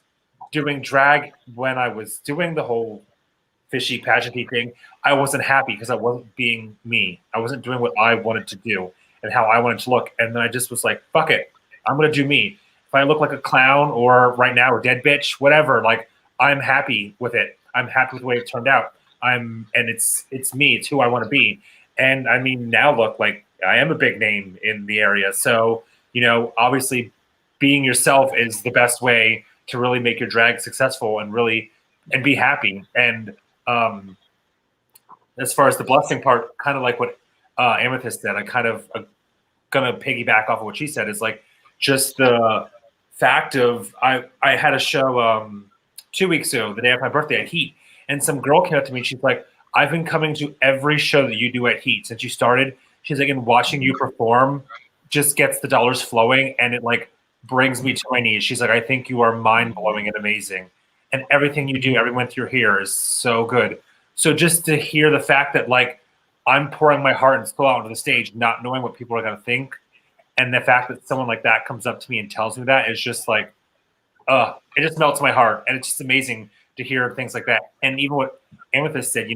S4: doing drag, when I was doing the whole fishy pageanty thing, I wasn't happy because I wasn't being me. I wasn't doing what I wanted to do and how I wanted to look. And then I just was like, fuck it. I'm going to do me. If I look like a clown or right now a dead bitch, whatever, like I'm happy with it. I'm happy with the way it turned out. And it's me. It's who I want to be. And I mean, now look, like I am a big name in the area. So, obviously being yourself is the best way to really make your drag successful and be happy. And as far as the blessing part, kind of like what Amethyst said, I kind of gonna piggyback off of what she said, is like just the fact of I had a show 2 weeks ago, the day after my birthday at Heat, and some girl came up to me and she's like, I've been coming to every show that you do at Heat since you started. She's like, and watching you perform just gets the dollars flowing and it like brings me to my knees. She's like, I think you are mind blowing and amazing. And everything you do, everyone through here is so good. So just to hear the fact that like I'm pouring my heart and soul out onto the stage, not knowing what people are going to think. And the fact that someone like that comes up to me and tells me that is just like, it just melts my heart. And it's just amazing to hear things like that. And even what Amethyst said,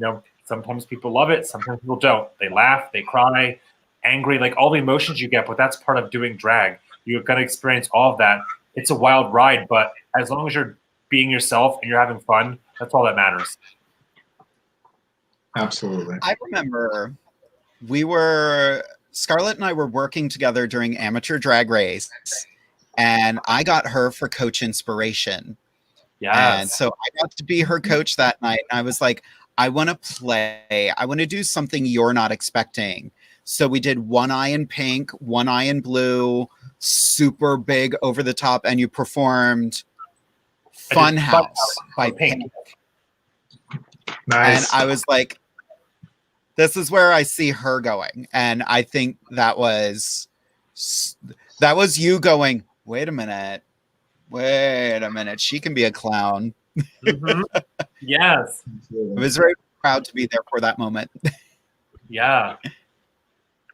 S4: sometimes people love it, sometimes people don't. They laugh, they cry, angry, like all the emotions you get, but that's part of doing drag. You're going to experience all of that. It's a wild ride, but as long as you're being yourself and you're having fun, that's all that matters.
S5: Absolutely.
S3: I remember Scarlett and I were working together during Amateur Drag Race, and I got her for coach inspiration.
S4: Yeah.
S3: And so I got to be her coach that night. And I was like, I want to play. I want to do something you're not expecting. So we did One Eye in Pink, One Eye in Blue, super big over the top. And you performed Funhouse by Pink.
S5: Nice.
S3: And I was like, this is where I see her going. And I think that was you going, wait a minute, she can be a clown.
S4: Mm-hmm. Yes.
S3: I was very proud to be there for that moment.
S4: Yeah.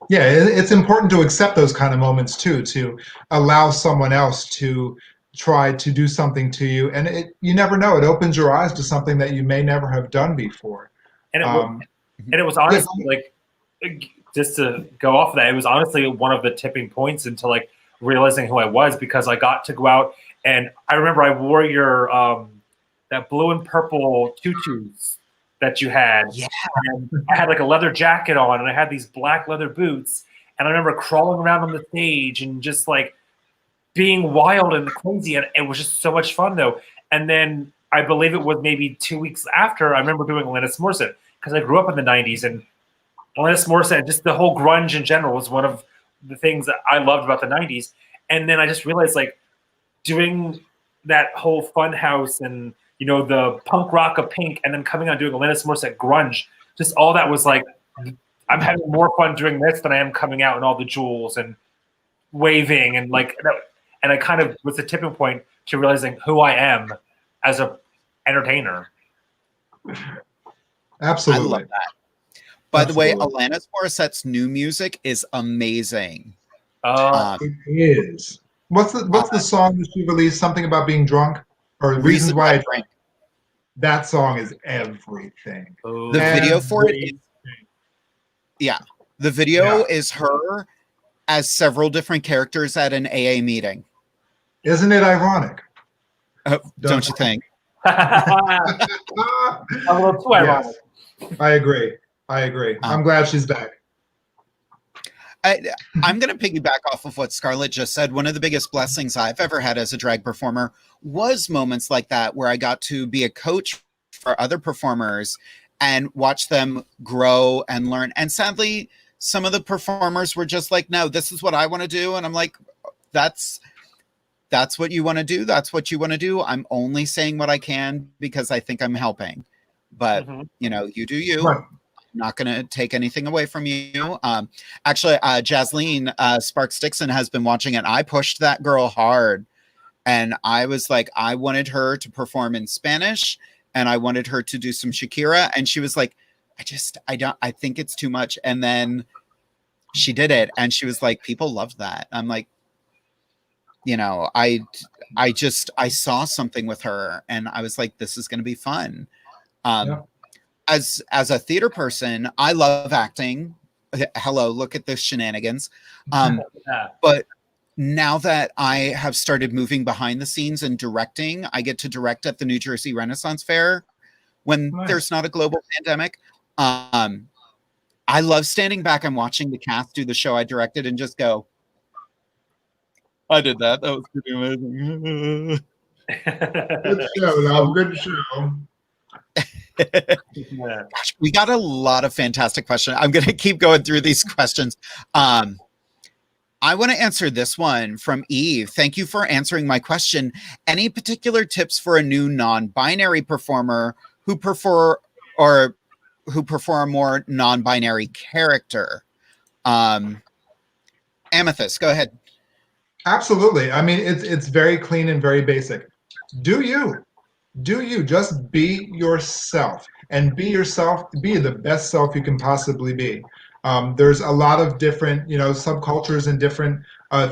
S5: Yeah, it's important to accept those kind of moments too, to allow someone else to try to do something to you, and you never know. It opens your eyes to something that you may never have done before.
S4: And
S5: Um,
S4: it was
S5: yeah,
S4: honestly like, just to go off of that, it was honestly one of the tipping points into like realizing who I was, because I got to go out, and I remember I wore your that blue and purple tutus that you had.
S3: Yeah.
S4: And I had like a leather jacket on, and I had these black leather boots, and I remember crawling around on the stage and just like being wild and crazy, and it was just so much fun though. And then I believe it was maybe 2 weeks after, I remember doing Alanis Morissette, because I grew up in the 90s, and Alanis Morissette, just the whole grunge in general, was one of the things that I loved about the 90s. And then I just realized, like, doing that whole fun house and, you know, the punk rock of Pink, and then coming on doing Alanis Morissette grunge, just all that was like, I'm having more fun doing this than I am coming out in all the jewels and waving, and like that, and I kind of was the tipping point to realizing who I am as a entertainer.
S5: absolutely.
S3: I love that. By the way,
S5: Absolutely.
S3: Alanis Morissette's new music is amazing.
S5: It is. What's the song that she released? Something about being drunk, or reasons why I
S3: Drink.
S5: drink. That song is everything.
S3: The video for it is, the video is her as several different characters at an AA meeting.
S5: Isn't it ironic?
S3: Don't you think?
S4: A little too ironic.
S5: Yes, I agree. I'm glad she's back.
S3: I'm going to piggyback off of what Scarlett just said. One of the biggest blessings I've ever had as a drag performer was moments like that, where I got to be a coach for other performers and watch them grow and learn. And sadly, some of the performers were just like, no, this is what I want to do. And I'm like, that's what you want to do. That's what you want to do. I'm only saying what I can because I think I'm helping. But, you know, you do you.
S5: Right.
S3: Not going to take anything away from you. Actually, Jasleen Sparks Dixon has been watching it. I pushed that girl hard, and I was like, I wanted her to perform in Spanish, and I wanted her to do some Shakira, and she was like, I think it's too much. And then she did it, and she was like, people loved that. I'm like, you know, I saw something with her, and I was like, this is going to be fun. As a theater person, I love acting. Hello, look at the shenanigans. But now that I have started moving behind the scenes and directing, I get to direct at the New Jersey Renaissance Fair when there's not a global pandemic. I love standing back and watching the cast do the show I directed and just go, I did that. That was pretty amazing.
S5: Good show, though. Good show.
S3: Gosh, we got a lot of fantastic questions. I'm going to keep going through these questions. I want to answer this one from Eve. Thank you for answering my question. Any particular tips for a new non-binary performer who prefer a more non-binary character? Amethyst, go ahead.
S5: Absolutely. I mean, it's very clean and very basic. Do you just be yourself, and be the best self you can possibly be. There's a lot of different, subcultures and different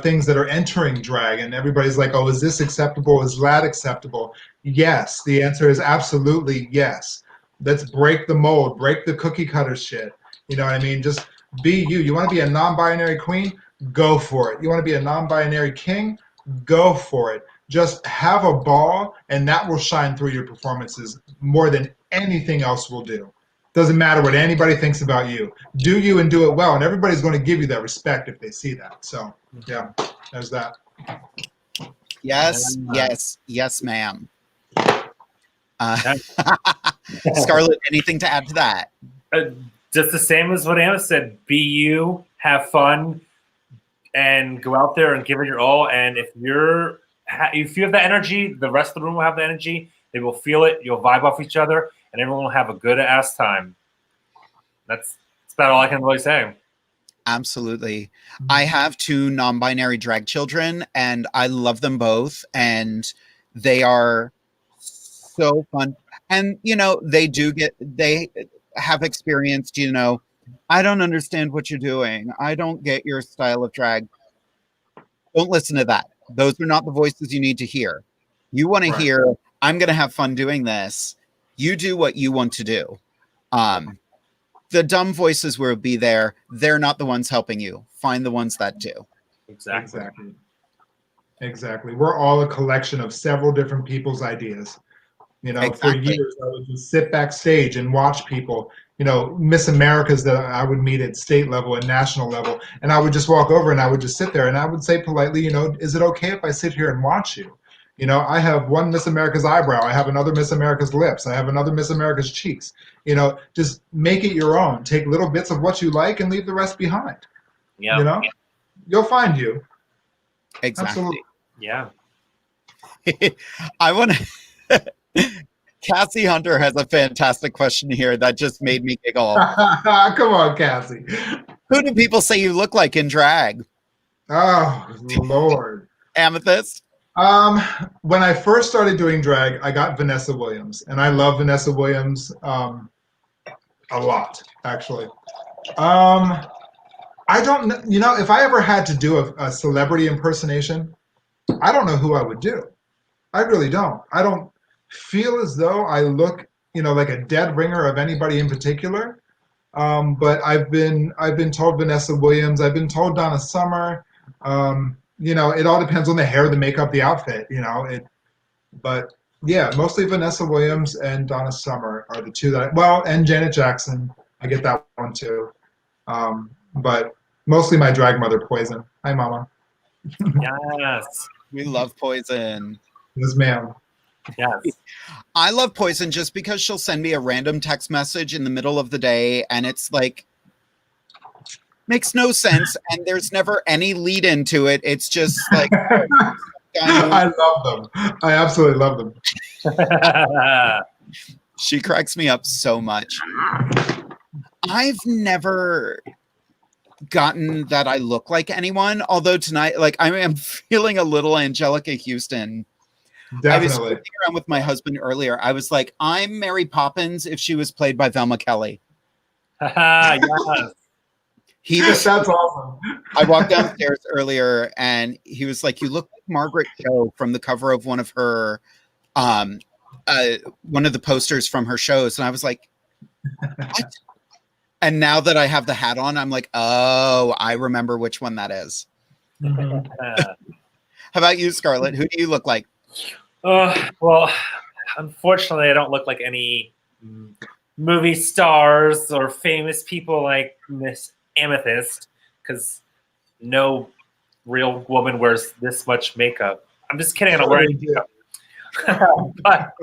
S5: things that are entering drag, and everybody's like, oh, is this acceptable? Is that acceptable? Yes, the answer is absolutely yes. Let's break the mold, break the cookie cutter shit. You know what I mean? Just be you. You want to be a non-binary queen? Go for it. You want to be a non-binary king? Go for it. Just have a ball, and that will shine through your performances more than anything else will do. Doesn't matter what anybody thinks about you. Do you and do it well, and everybody's going to give you that respect if they see that. So, yeah, there's that.
S3: Yes, ma'am. Scarlett, anything to add to that?
S4: Just the same as what Anna said. Be you, have fun, and go out there and give it your all. And if you have that energy, the rest of the room will have the energy. They will feel it. You'll vibe off each other, and everyone will have a good ass time. That's about all I can really say.
S3: Absolutely. I have 2 non-binary drag children, and I love them both, and they are so fun. And they have experienced, I don't understand what you're doing. I don't get your style of drag. Don't listen to that. Those are not the voices you need to hear. You want to hear, I'm going to have fun doing this. You do what you want to do. The dumb voices will be there. They're not the ones helping you. Find the ones that do.
S5: Exactly. We're all a collection of several different people's ideas. You know, for years I would just sit backstage and watch people, you know, Miss Americas that I would meet at state level and national level, and I would just walk over and I would just sit there and I would say politely, you know, is it okay if I sit here and watch you? You know, I have one Miss America's eyebrow, I have another Miss America's lips, I have another Miss America's cheeks. You know, just make it your own. Take little bits of what you like and leave the rest behind.
S4: Yeah.
S5: You know, you'll find you.
S3: Exactly.
S5: Absolutely.
S4: Yeah.
S3: I want to. Cassie Hunter has a fantastic question here that just made me giggle.
S5: Come on, Cassie.
S3: Who do people say you look like in drag?
S5: Oh, Lord.
S3: Amethyst?
S5: When I first started doing drag, I got Vanessa Williams, and I love Vanessa Williams a lot, actually. I don't know, you know, if I ever had to do a celebrity impersonation, I don't know who I would do. I really don't. I don't feel as though I look, you know, like a dead ringer of anybody in particular. But I've been told Vanessa Williams. I've been told Donna Summer. You know, it all depends on the hair, the makeup, the outfit. You know, but yeah, mostly Vanessa Williams and Donna Summer are the two that. And Janet Jackson. I get that one too. But mostly my drag mother, Poison. Hi, Mama.
S4: Yes.
S3: We love Poison.
S5: Yes, ma'am.
S4: Yes.
S3: I love Poison just because she'll send me a random text message in the middle of the day and it's like, makes no sense and there's never any lead into it. It's just like,
S5: I love them. I absolutely love them.
S3: She cracks me up so much. I've never gotten that I look like anyone, although tonight, like, I am feeling a little Angelica Houston.
S5: Definitely.
S3: I was joking around with my husband earlier. I was like, I'm Mary Poppins if she was played by Velma Kelly.
S4: Yes.
S5: That's awesome.
S3: I walked downstairs earlier and he was like, you look like Margaret Cho from the cover of one of her one of the posters from her shows. And I was like, what? And now that I have the hat on, I'm like, oh, I remember which one that is. How about you, Scarlett? Who do you look like?
S4: Well, unfortunately, I don't look like any movie stars or famous people like Miss Amethyst, because no real woman wears this much makeup. I'm just kidding. I don't wear any makeup. But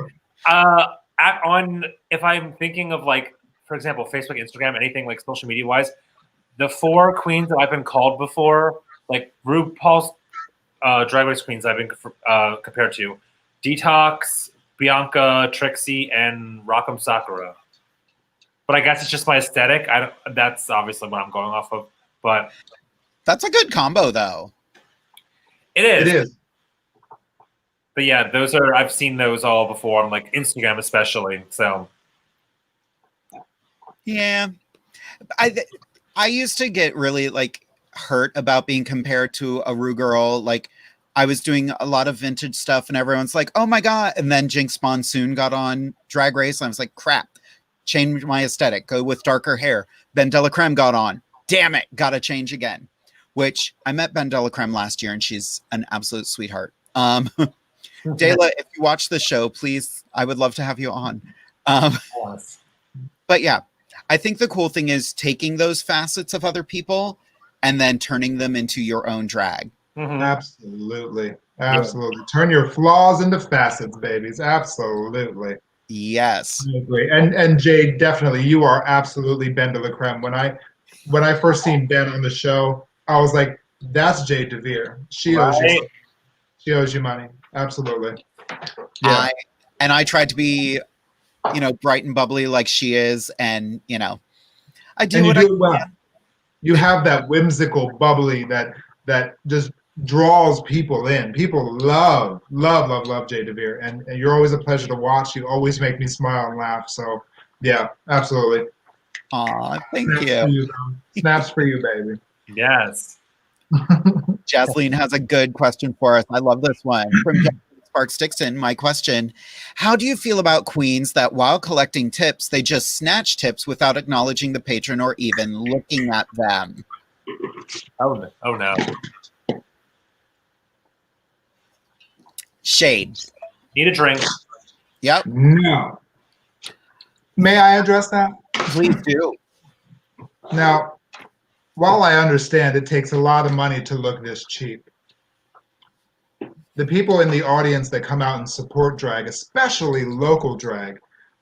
S4: if I'm thinking of, like, for example, Facebook, Instagram, anything like social media wise, the 4 queens that I've been called before, like RuPaul's Drag Race queens I've been compared to, Detox, Bianca, Trixie, and Rock'em Sakura. But I guess it's just my aesthetic. That's obviously what I'm going off of. But
S3: that's a good combo, though.
S4: It is.
S5: It is.
S4: But yeah, I've seen those all before on, like, Instagram especially. So
S3: yeah, I used to get really, like, hurt about being compared to a Ru girl. Like, I was doing a lot of vintage stuff and everyone's like, oh my God. And then Jinx Monsoon got on Drag Race. And I was like, crap, change my aesthetic, go with darker hair. Ben Delacreme got on. Damn it, gotta change again. Which I met Ben Delacreme last year and she's an absolute sweetheart. Dayla, if you watch the show, please, I would love to have you on. But yeah, I think the cool thing is taking those facets of other people and then turning them into your own drag.
S4: Mm-hmm.
S5: Absolutely. Absolutely. Yeah. Turn your flaws into facets, babies. Absolutely.
S3: Yes.
S5: I agree. And Jade, definitely, you are absolutely Ben de la Creme. When I first seen Ben on the show, I was like, that's Jade DeVere. She owes you. She owes you money. Absolutely.
S3: Yeah. I tried to be, bright and bubbly like she is, and I do what I can. Well.
S5: You have that whimsical, bubbly that just draws people in. People love Jade DeVere, and you're always a pleasure to watch. You always make me smile and laugh. So yeah, absolutely.
S3: Aw, thank
S5: Snaps
S3: you.
S5: for you, though. Snaps for you, baby.
S4: Yes.
S3: Jasleen has a good question for us. I love this one. From Jasleen Sparks Dixon, my question: how do you feel about queens that while collecting tips, they just snatch tips without acknowledging the patron or even looking at them?
S4: Oh no.
S3: Shade.
S4: Need a drink.
S3: Yep,
S5: No. May I address that?
S3: please do.
S5: Now, while I understand it takes a lot of money to look this cheap, the people in the audience that come out and support drag, especially local drag,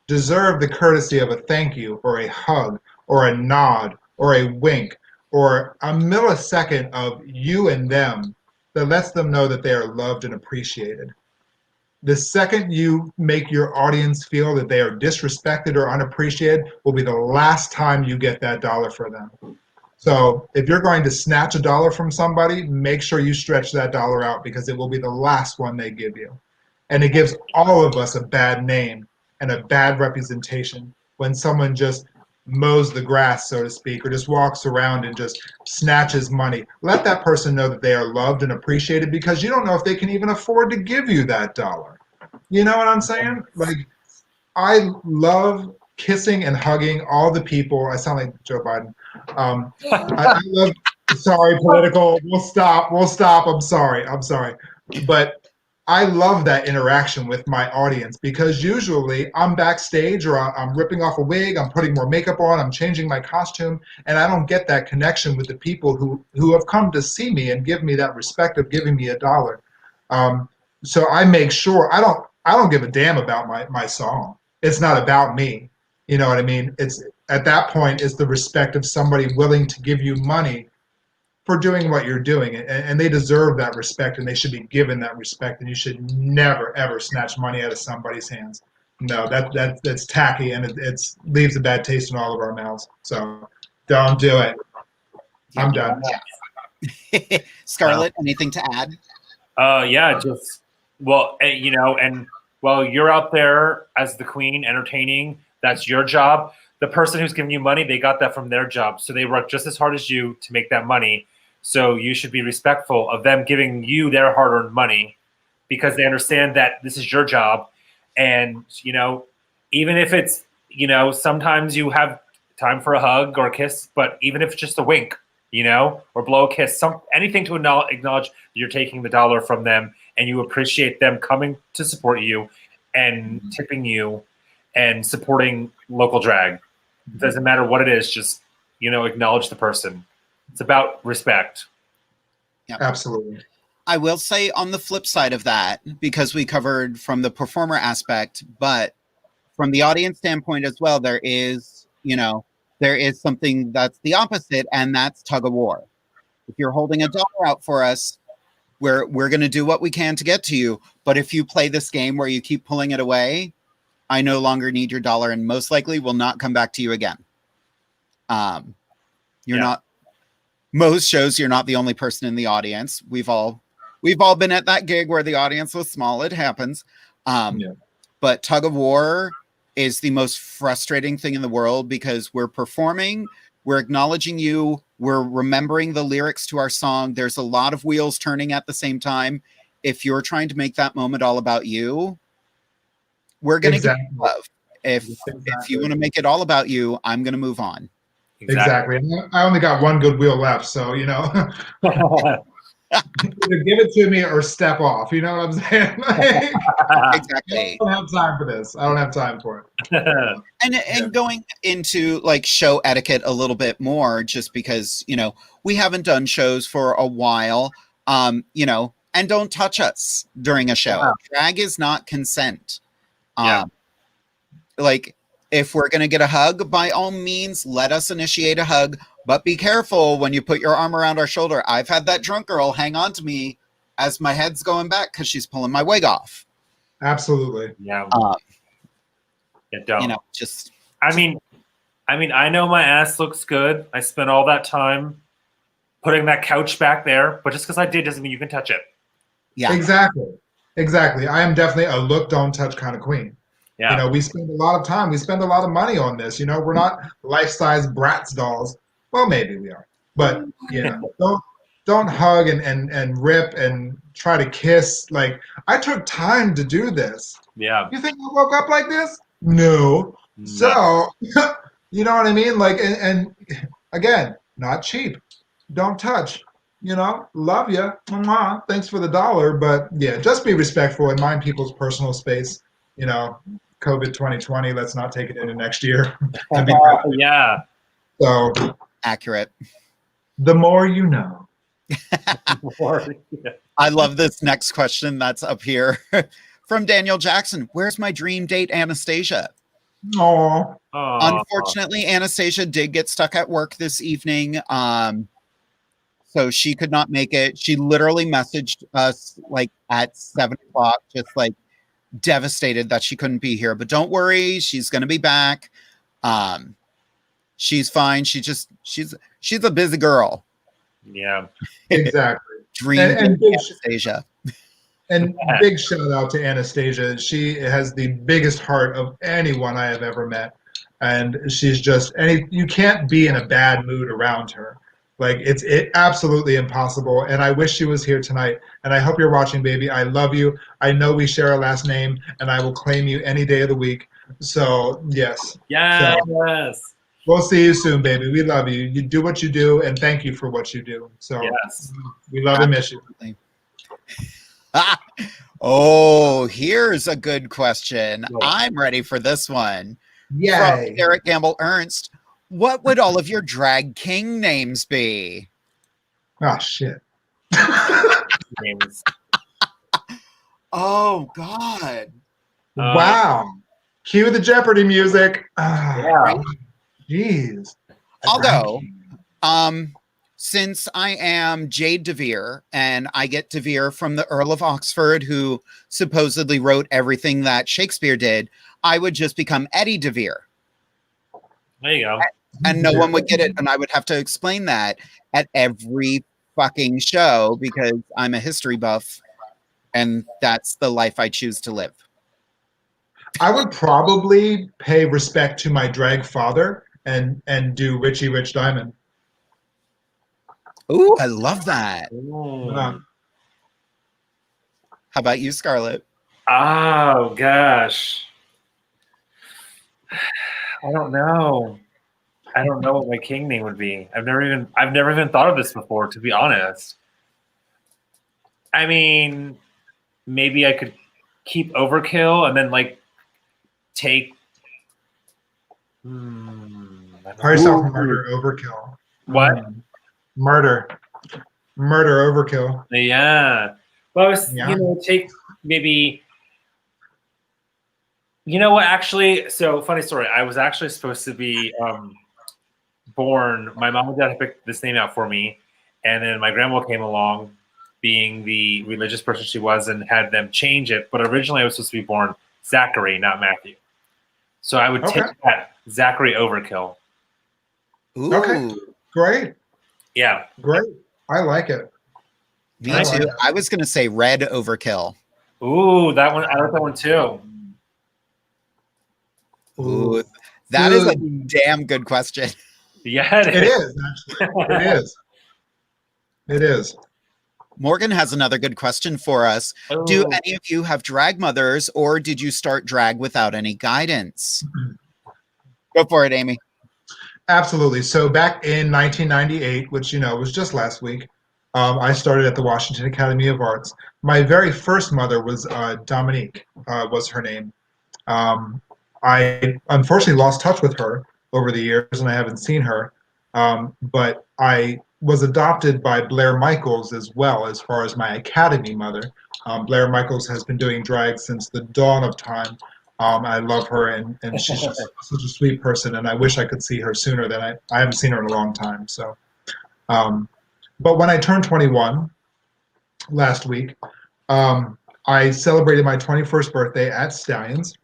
S5: deserve the courtesy of a thank you or a hug or a nod or a wink or a millisecond of you and them that lets them know that they are loved and appreciated. The second you make your audience feel that they are disrespected or unappreciated will be the last time you get that dollar for them. So if you're going to snatch a dollar from somebody, make sure you stretch that dollar out because it will be the last one they give you. And it gives all of us a bad name and a bad representation when someone just mows the grass, so to speak, or just walks around and just snatches money. Let that person know that they are loved and appreciated because you don't know if they can even afford to give you that dollar. You know what I'm saying? Like, I love kissing and hugging all the people. I sound like Joe Biden. I love, sorry, political. We'll stop. I'm sorry. But I love that interaction with my audience because usually I'm backstage or I'm ripping off a wig, I'm putting more makeup on, I'm changing my costume, and I don't get that connection with the people who have come to see me and give me that respect of giving me a dollar. So I make sure I don't give a damn about my song. It's not about me. You know what I mean? It's at that point it's the respect of somebody willing to give you money for doing what you're doing, and they deserve that respect, and they should be given that respect. And you should never ever snatch money out of somebody's hands. No, that's tacky, and it leaves a bad taste in all of our mouths. So don't do it. I'm done.
S3: Scarlett, anything to add?
S4: Yeah, just and while you're out there as the queen entertaining, that's your job. The person who's giving you money, they got that from their job, so they work just as hard as you to make that money. So you should be respectful of them giving you their hard-earned money because they understand that this is your job. And even if it's sometimes you have time for a hug or a kiss, but even if it's just a wink, or blow a kiss, anything to acknowledge that you're taking the dollar from them and you appreciate them coming to support you and tipping you and supporting local drag. It doesn't matter what it is, just acknowledge the person. It's about respect.
S3: Yep.
S5: Absolutely.
S3: I will say on the flip side of that, because we covered from the performer aspect, but from the audience standpoint as well, there is something that's the opposite, and that's tug of war. If you're holding a dollar out for us, we're going to do what we can to get to you. But if you play this game where you keep pulling it away, I no longer need your dollar and most likely will not come back to you again. Most shows, you're not the only person in the audience. We've all been at that gig where the audience was small. It happens. But tug of war is the most frustrating thing in the world because we're performing, we're acknowledging you, we're remembering the lyrics to our song. There's a lot of wheels turning at the same time. If you're trying to make that moment all about you, we're going to get love. If you want to make it all about you, I'm going to move on.
S5: Exactly. I only got one good wheel left, so either give it to me or step off. You know what I'm saying?
S3: Exactly.
S5: I don't have time for this. I don't have time for it.
S3: And going into like show etiquette a little bit more, just because we haven't done shows for a while. And don't touch us during a show. Yeah. Drag is not consent. Like, if we're going to get a hug, by all means, let us initiate a hug. But be careful when you put your arm around our shoulder. I've had that drunk girl hang on to me as my head's going back because she's pulling my wig off.
S5: Absolutely.
S4: Yeah. I know my ass looks good. I spent all that time putting that couch back there. But just because I did doesn't mean you can touch it.
S3: Yeah.
S5: Exactly. I am definitely a look, don't touch kind of queen.
S4: Yeah.
S5: You know, we spend a lot of time, we spend a lot of money on this. You know, we're not life-size Bratz dolls. Well, maybe we are, but you know, don't hug and rip and try to kiss. Like, I took time to do this.
S4: Yeah.
S5: You think I woke up like this? No.
S4: No.
S5: So, you know what I mean? Like, and again, not cheap. Don't touch. You know, love you. Thanks for the dollar, but yeah, just be respectful and mind people's personal space. You know, COVID 2020. Let's not take it into next year. To be perfect.
S4: Yeah.
S5: So,
S3: Accurate.
S5: the more you know.
S3: I love this next question that's up here from Daniel Jackson. Where's my dream date, Anastasia?
S5: Oh,
S3: Unfortunately, Anastasia did get stuck at work this evening. So she could not make it. She literally messaged us like at 7:00, just like devastated that she couldn't be here. But don't worry, she's gonna be back. She's fine. She's a busy girl.
S4: Yeah.
S5: exactly.
S3: Dream
S5: And
S3: date, Anastasia.
S5: And big shout out to Anastasia. She has the biggest heart of anyone I have ever met. And she's just, you can't be in a bad mood around her. Like, it's absolutely impossible. And I wish she was here tonight. And I hope you're watching, baby. I love you. I know we share a last name, and I will claim you any day of the week. So, yes.
S4: Yes.
S5: So, we'll see you soon, baby. We love you. You do what you do, and thank you for what you do. So,
S4: yes.
S5: We love and miss you.
S3: Oh, here's a good question.
S4: Oh.
S3: I'm ready for this one.
S5: Yay.
S3: From Eric Gamble Ernst. What would all of your drag king names be?
S5: Oh, shit.
S4: Names.
S3: Oh, God.
S5: Wow. Cue the Jeopardy music.
S4: Yeah.
S5: Jeez.
S3: I'll go. Since I am Jade DeVere, and I get DeVere from the Earl of Oxford, who supposedly wrote everything that Shakespeare did, I would just become Eddie DeVere.
S4: There you go.
S3: And no one would get it, and I would have to explain that at every fucking show because I'm a history buff, and that's the life I choose to live.
S5: I would probably pay respect to my drag father and do Richie Rich Diamond.
S3: Ooh, I love that.
S5: Yeah.
S3: How about you, Scarlett?
S4: Oh gosh. I don't know. I don't know what my king name would be. I've never even thought of this before, to be honest. I mean, maybe I could keep Overkill and then like take
S5: Call yourself Murder Overkill.
S4: What?
S5: Murder Overkill.
S4: Yeah. Well, I was, take maybe. You know what? Actually, so funny story. I was actually supposed to be born. My mom and dad had picked this name out for me, and then my grandma came along, being the religious person she was, and had them change it. But originally, I was supposed to be born Zachary, not Matthew. So I would take that Zachary Overkill.
S3: Ooh.
S5: Okay. Great.
S4: Yeah.
S5: Great. I like it.
S3: Me too. I was going to say Red Overkill.
S4: Ooh, that one. I like that one too.
S3: Ooh, that is a damn good question.
S4: Yeah, it
S5: is. Actually. It is. It is.
S3: Morgan has another good question for us.
S4: Oh.
S3: Do any of you have drag mothers, or did you start drag without any guidance? Go for it, Amy.
S5: Absolutely. So back in 1998, which, was just last week, I started at the Washington Academy of Arts. My very first mother was Dominique, was her name. I unfortunately lost touch with her over the years, and I haven't seen her. But I was adopted by Blair Michaels as well, as far as my Academy mother. Blair Michaels has been doing drag since the dawn of time. I love her, and she's just such a sweet person, and I wish I could see her sooner than I haven't seen her in a long time. So, but when I turned 21 last week, I celebrated my 21st birthday at Stallions.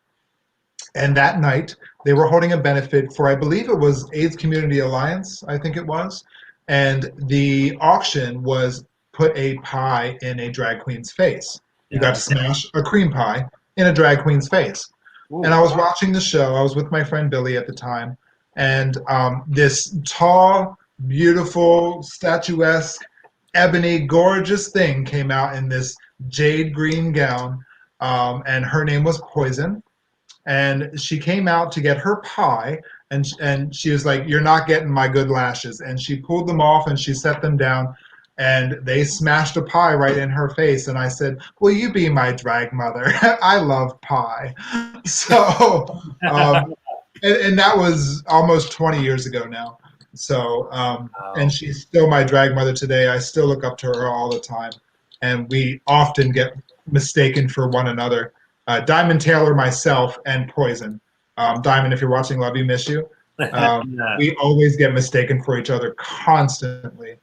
S5: And that night, they were holding a benefit for, I believe it was AIDS Community Alliance, I think it was. And the auction was put a pie in a drag queen's face. You got to smash a cream pie in a drag queen's face.
S4: Ooh.
S5: And I was watching the show. I was with my friend Billy at the time. And this tall, beautiful, statuesque, ebony, gorgeous thing came out in this jade green gown. And her name was Poison. And she came out to get her pie. And she was like, "You're not getting my good lashes." And she pulled them off and she set them down. And they smashed a pie right in her face. And I said, "Will you be my drag mother? I love pie." So, and that was almost 20 years ago now. So, and she's still my drag mother today. I still look up to her all the time. And we often get mistaken for one another. Diamond Taylor, myself, and Poison. Diamond, if you're watching, love you, miss you. We always get mistaken for each other constantly.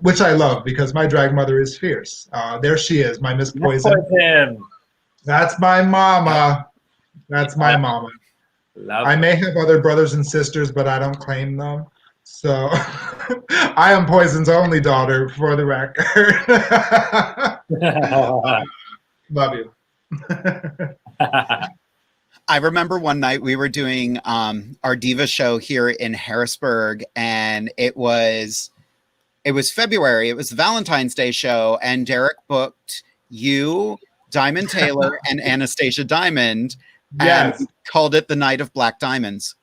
S5: Which I love because my drag mother is fierce. There she is, my Miss Poison. That's my mama. That's my mama. I may have other brothers and sisters, but I don't claim them. So I am Poison's only daughter, for the record. Love you.
S3: I remember one night we were doing our Diva show here in Harrisburg, and it was February. It was the Valentine's Day show, and Derek booked you, Diamond Taylor, and Anastasia Diamond, and called it the Night of Black Diamonds.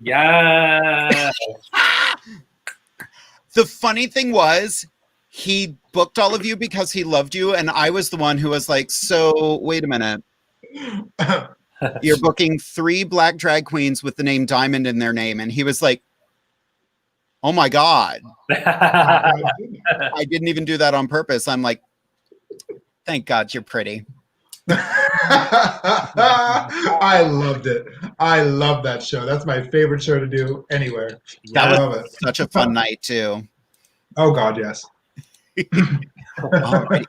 S4: Yeah.
S3: The funny thing was, he booked all of you because he loved you, and I was the one who was like, "So wait a minute, you're booking 3 black drag queens with the name Diamond in their name," and he was like, "Oh my God." I didn't even do that on purpose. I'm like, "Thank God you're pretty."
S5: I loved it. I love that show. That's my favorite show to do anywhere.
S3: That
S5: I
S3: was
S5: love it.
S3: such a fun night too.
S5: Oh God, yes.
S3: All right.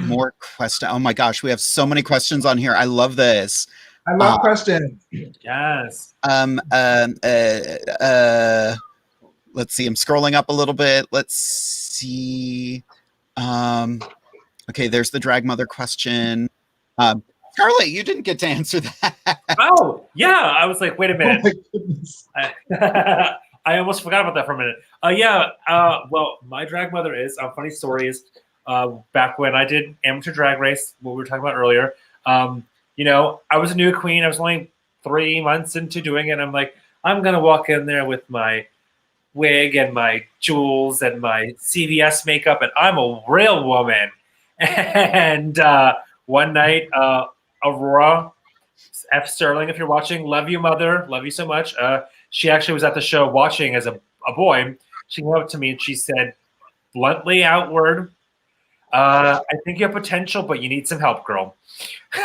S3: More questions. Oh my gosh, we have so many questions on here. I love this.
S5: I love questions.
S4: Yes.
S3: Let's see. I'm scrolling up a little bit. Let's see. Okay, there's the drag mother question. Scarlett, you didn't get to answer that.
S4: Oh, yeah. I was like, wait a minute.
S5: Oh my goodness.
S4: I almost forgot about that for a minute. Well, my drag mother is, funny story is, back when I did amateur drag race, what we were talking about earlier, you know, I was a new queen. I was only 3 months into doing it. I'm like, I'm going to walk in there with my wig and my jewels and my CVS makeup, and I'm a real woman. And one night, Aurora F. Sterling, if you're watching, love you, mother. Love you so much. She actually was at the show watching as a boy. She came up to me and she said, bluntly outward, I think you have potential, but you need some help, girl.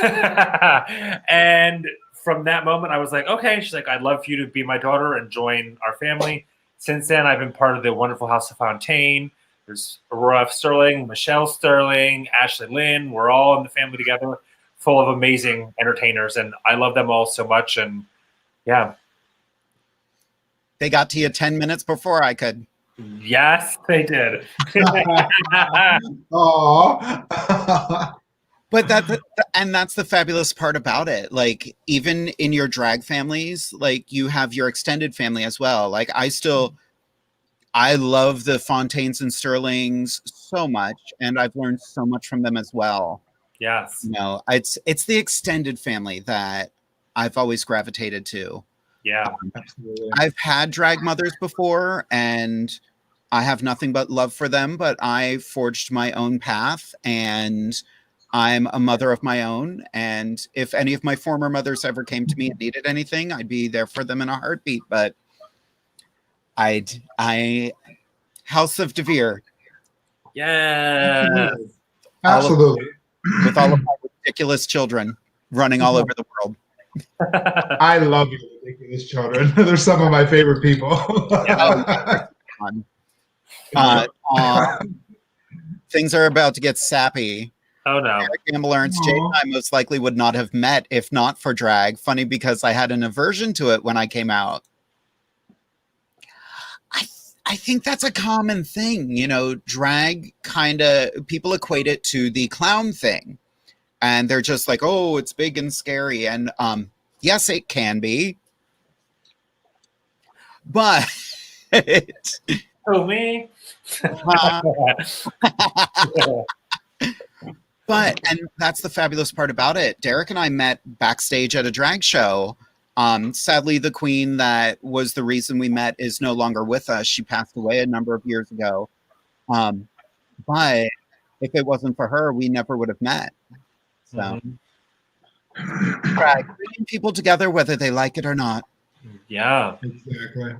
S4: And from that moment, I was like, okay. She's like, I'd love for you to be my daughter and join our family. Since then, I've been part of the wonderful House of Fontaine. There's Aurora F. Sterling, Michelle Sterling, Ashley Lynn. We're all in the family together, full of amazing entertainers. And I love them all so much. And yeah.
S3: They got to you 10 minutes before I could.
S4: Yes, they did.
S5: Aww.
S3: But that's the fabulous part about it. Like, even in your drag families, like, you have your extended family as well. Like, I love the Fontaines and Sterlings so much, and I've learned so much from them as well.
S4: Yes.
S3: You know, it's the extended family that I've always gravitated to.
S4: Yeah.
S5: Absolutely.
S3: I've had drag mothers before, and I have nothing but love for them, but I forged my own path, and I'm a mother of my own. And if any of my former mothers ever came to me and needed anything, I'd be there for them in a heartbeat. But House of DeVere.
S4: Yeah.
S5: Absolutely.
S3: With all of my ridiculous children running all over the world.
S5: I love you, ridiculous children. They're some of my favorite people.
S3: Things are about to get sappy.
S4: Oh no.
S3: Eric Gamble Ernst, Jade and I most likely would not have met if not for drag. Funny because I had an aversion to it when I came out. I think that's a common thing. You know, drag kind of, people equate it to the clown thing. and they're just like, oh, it's big and scary. And yes, it can be. But
S4: Oh, me?
S3: but and that's the fabulous part about it. Derek and I met backstage at a drag show. Sadly, the queen that was the reason we met is no longer with us. She passed away a number of years ago. But if it wasn't for her, we never would have met. So, drag, bringing people together, whether they like it or not.
S4: Yeah.
S5: Exactly.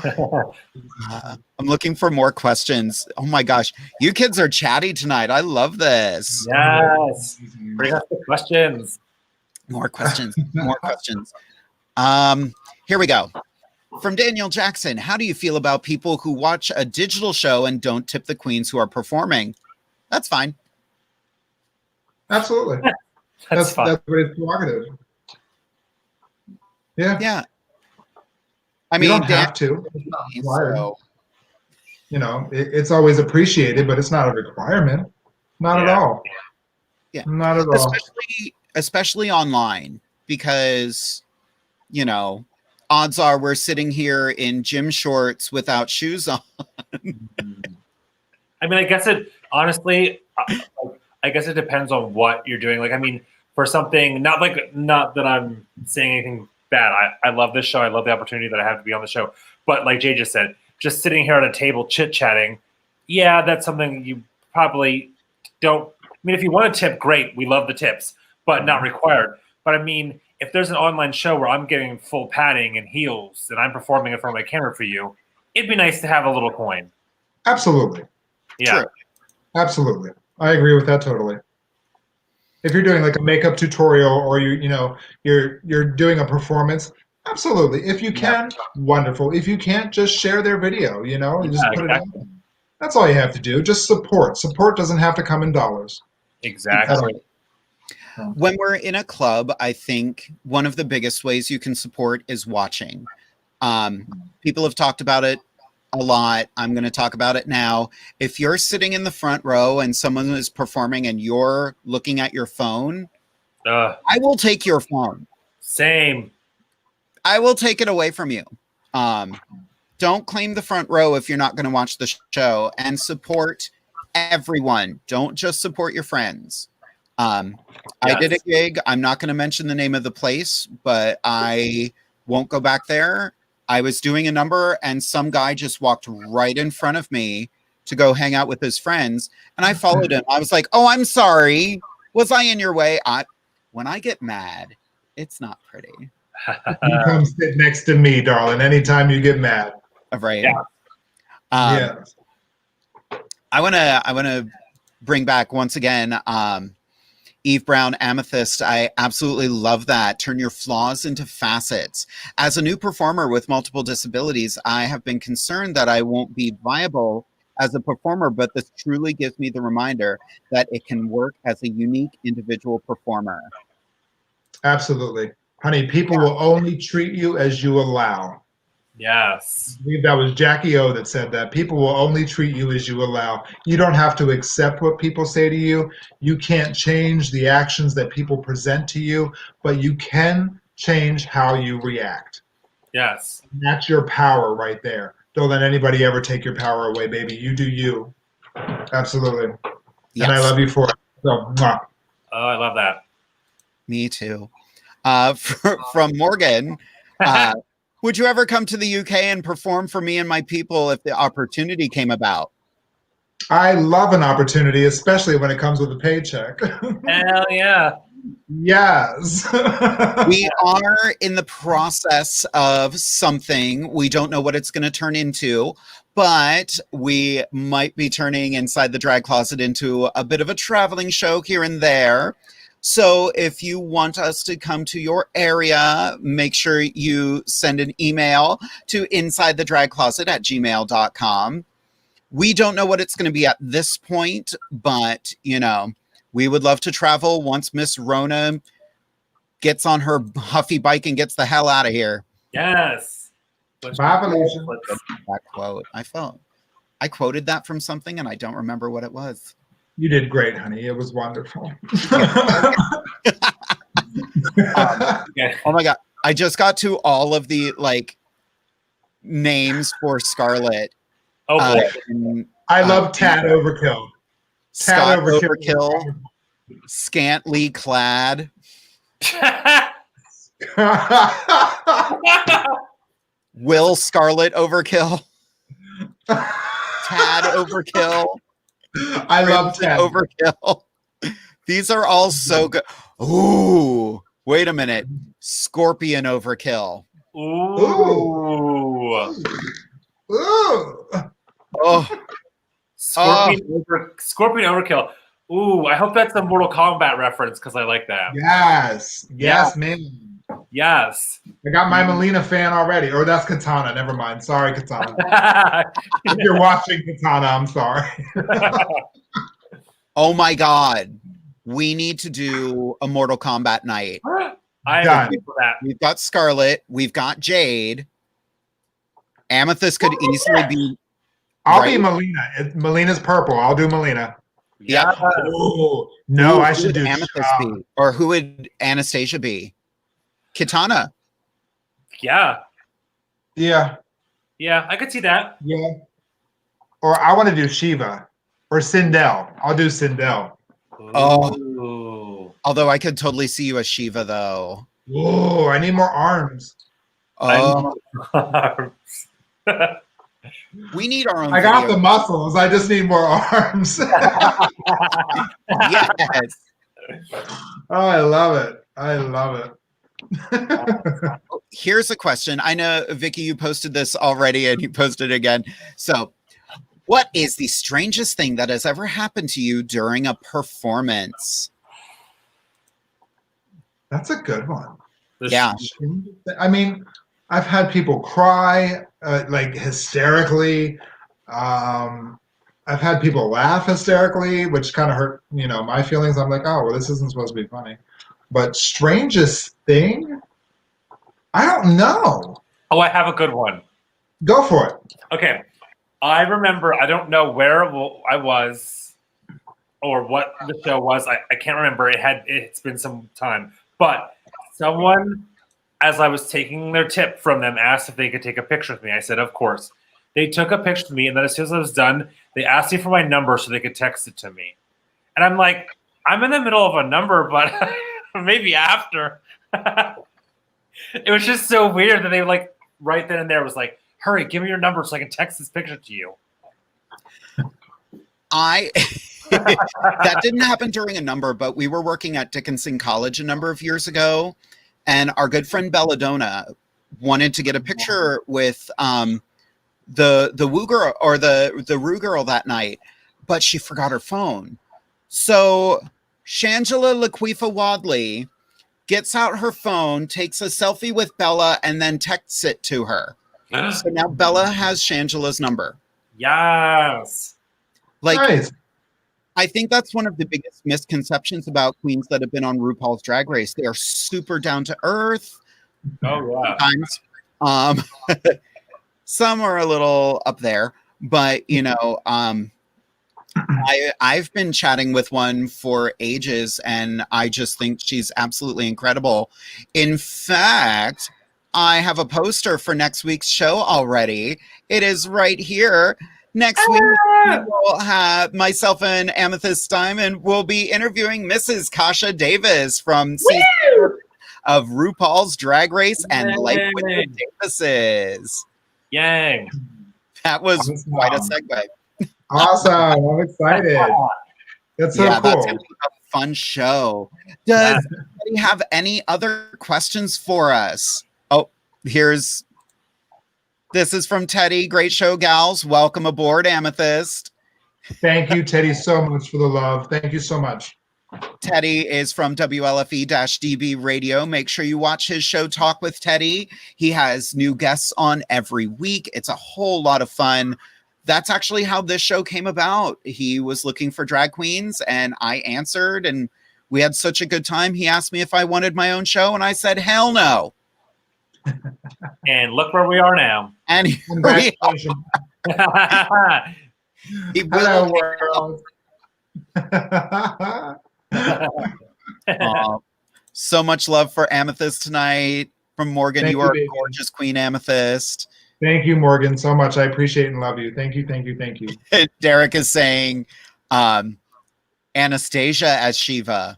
S3: I'm looking for more questions. Oh my gosh, you kids are chatty tonight. I love this.
S4: Yes. Bring us the questions.
S3: More questions. More questions. Here we go. From Daniel Jackson, how do you feel about people who watch a digital show and don't tip the queens who are performing? That's fine.
S5: Absolutely.
S4: That's fine.
S5: That's great prerogative. Yeah.
S3: Yeah. I mean,
S5: you don't have to. It's not required.
S3: So,
S5: You know, it's always appreciated, but it's not a requirement. Not at all.
S3: Yeah.
S5: Not at all.
S3: especially online, because, you know, odds are we're sitting here in gym shorts without shoes on.
S4: I mean, I guess it honestly, I guess it depends on what you're doing. Like, I mean, for something not that I'm saying anything bad. I love this show. I love the opportunity that I have to be on the show. But like Jay just said, just sitting here at a table chit-chatting, yeah, that's something you probably don't. I mean, if you want to tip, great. We love the tips, but not required. But I mean, if there's an online show where I'm getting full padding and heels and I'm performing in front of my camera for you, it'd be nice to have a little coin.
S5: Absolutely.
S4: Yeah.
S3: True.
S5: Absolutely. I agree with that totally. If you're doing like a makeup tutorial or you're doing a performance, absolutely. If you can, wonderful. If you can't, just share their video, you know, just put it out. That's all you have to do. Just support. Support doesn't have to come in dollars.
S4: Exactly.
S3: When we're in a club, I think one of the biggest ways you can support is watching. People have talked about it a lot. I'm going to talk about it now. If you're sitting in the front row and someone is performing and you're looking at your phone, I will take your phone.
S4: Same.
S3: I will take it away from you. Don't claim the front row if you're not going to watch the show, and support everyone. Don't just support your friends. I did a gig. I'm not going to mention the name of the place, but I won't go back there. I was doing a number and some guy just walked right in front of me to go hang out with his friends. And I followed him. I was like, oh, I'm sorry. Was I in your way? When I get mad, it's not pretty.
S5: You come sit next to me, darling, anytime you get mad.
S3: Right.
S5: Yeah.
S3: I want to bring back once again, Eve Brown Amethyst. I absolutely love that. Turn your flaws into facets. As a new performer with multiple disabilities, I have been concerned that I won't be viable as a performer, but this truly gives me the reminder that it can work as a unique individual performer.
S5: Absolutely. Honey, people will only treat you as you allow.
S4: Yes.
S5: I believe that was Jackie O that said that. People will only treat you as you allow. You don't have to accept what people say to you. You can't change the actions that people present to you, but you can change how you react.
S4: Yes.
S5: And that's your power right there. Don't let anybody ever take your power away, baby. You do you. Absolutely.
S3: Yes.
S5: And I love you for it. So, mwah.
S4: Oh, I love that.
S3: Me too. From Morgan, would you ever come to the UK and perform for me and my people if the opportunity came about?
S5: I love an opportunity, especially when it comes with a paycheck.
S4: Hell yeah.
S5: Yes.
S3: We are in the process of something. We don't know what it's going to turn into, but we might be turning Inside the Drag Closet into a bit of a traveling show here and there. So if you want us to come to your area, make sure you send an email to insidethedragcloset@gmail.com. We don't know what it's going to be at this point, but, you know, we would love to travel once Miss Rona gets on her huffy bike and gets the hell out of here.
S4: Yes.
S5: Bye, Felicia.
S3: That quote. I quoted that from something and I don't remember what it was.
S5: You did great, honey. It was wonderful.
S4: Okay.
S3: Oh my god. I just got to all of the like names for Scarlet.
S4: Oh boy.
S5: I love Tad Overkill.
S3: Scott
S5: Overkill.
S3: Overkill. Scantly clad. Will Scarlet Overkill. Tad Overkill.
S5: I love Tad.
S3: Overkill. These are all so good. Ooh, wait a minute. Scorpion Overkill.
S4: Ooh.
S5: Ooh.
S3: Oh,
S4: Scorpion Overkill. Ooh, I hope that's a Mortal Kombat reference because I like that.
S5: Yes. Yes, man.
S4: Yes.
S5: I got my Melina fan already. Or that's Katana. Never mind. Sorry, Katana. If you're watching Katana, I'm sorry.
S3: oh my God. We need to do a Mortal Kombat night.
S4: I'm
S5: Done.
S4: ready for that.
S3: We've got Scarlet. We've got Jade. Amethyst could easily be.
S5: I'll be Melina. Melina's purple. I'll do Melina.
S3: Yeah.
S5: Oh, no, I should do
S3: Amethyst be? Or who would Anastasia be? Kitana.
S4: Yeah.
S5: Yeah.
S4: Yeah, I could see that.
S5: Yeah. Or I want to do Shiva. Or Sindel. I'll do Sindel.
S4: Oh.
S3: Although I could totally see you as Shiva, though.
S5: Oh, I need more arms.
S3: Oh. We need our own.
S5: I got the muscles. I just need more arms.
S3: Yes.
S5: Oh, I love it. I love it.
S3: Here's a question. I know, Vicky, you posted this already and you posted it again. So, what is the strangest thing that has ever happened to you during a performance?
S5: That's a good one.
S3: Yeah.
S5: I mean, I've had people cry like hysterically. I've had people laugh hysterically, which kind of hurt, my feelings. I'm like, oh, well, this isn't supposed to be funny. But strangest thing? I don't know.
S4: Oh, I have a good one.
S5: Go for it.
S4: Okay. I remember, I don't know where I was or what the show was. I can't remember. It's been some time. But someone, as I was taking their tip from them, asked if they could take a picture with me. I said, of course. They took a picture of me, and then as soon as I was done, they asked me for my number so they could text it to me. And I'm like, I'm in the middle of a number, but maybe after. It was just so weird that they like right then and there was like, hurry, give me your number so I can text this picture to you.
S3: That didn't happen during a number, but we were working at Dickinson College a number of years ago, and our good friend Belladonna wanted to get a picture with the Woo girl or the Rue girl that night, but she forgot her phone. So Shangela Laquifa Wadley gets out her phone, takes a selfie with Bella, and then texts it to her. So now Bella has Shangela's number.
S4: Yes.
S3: Like,
S5: Nice.
S3: I think that's one of the biggest misconceptions about queens that have been on RuPaul's Drag Race. They are super down to earth.
S4: Oh, yeah.
S3: Sometimes. Some are a little up there, but I've been chatting with one for ages, and I just think she's absolutely incredible. In fact, I have a poster for next week's show already. It is right here. Next week, we will have myself and Amethyst Diamond will be interviewing Mrs. Kasha Davis from season 4 of RuPaul's Drag Race and Life with the Davises.
S4: Yang.
S3: That was quite a segue.
S5: Awesome. I'm excited. That's so cool.
S3: That's going to be a fun show. Does anybody have any other questions for us? Oh, this is from Teddy. Great show, gals. Welcome aboard, Amethyst.
S5: Thank you, Teddy, so much for the love. Thank you so much.
S3: Teddy is from WLFE-DB Radio. Make sure you watch his show, Talk with Teddy. He has new guests on every week. It's a whole lot of fun. That's actually how this show came about. He was looking for drag queens, and I answered, and we had such a good time. He asked me if I wanted my own show, and I said, hell no.
S4: And look where we are now.
S3: And
S5: Congratulations.
S3: he
S5: Hello,
S3: will,
S5: world.
S3: So much love for Amethyst tonight from Morgan.
S5: Thank
S3: You
S5: you,
S3: are a
S5: baby.
S3: gorgeous Queen Amethyst.
S5: Thank you, Morgan, so much. I appreciate and love you. Thank you, thank you, thank you.
S3: Derek is saying Anastasia as Shiva.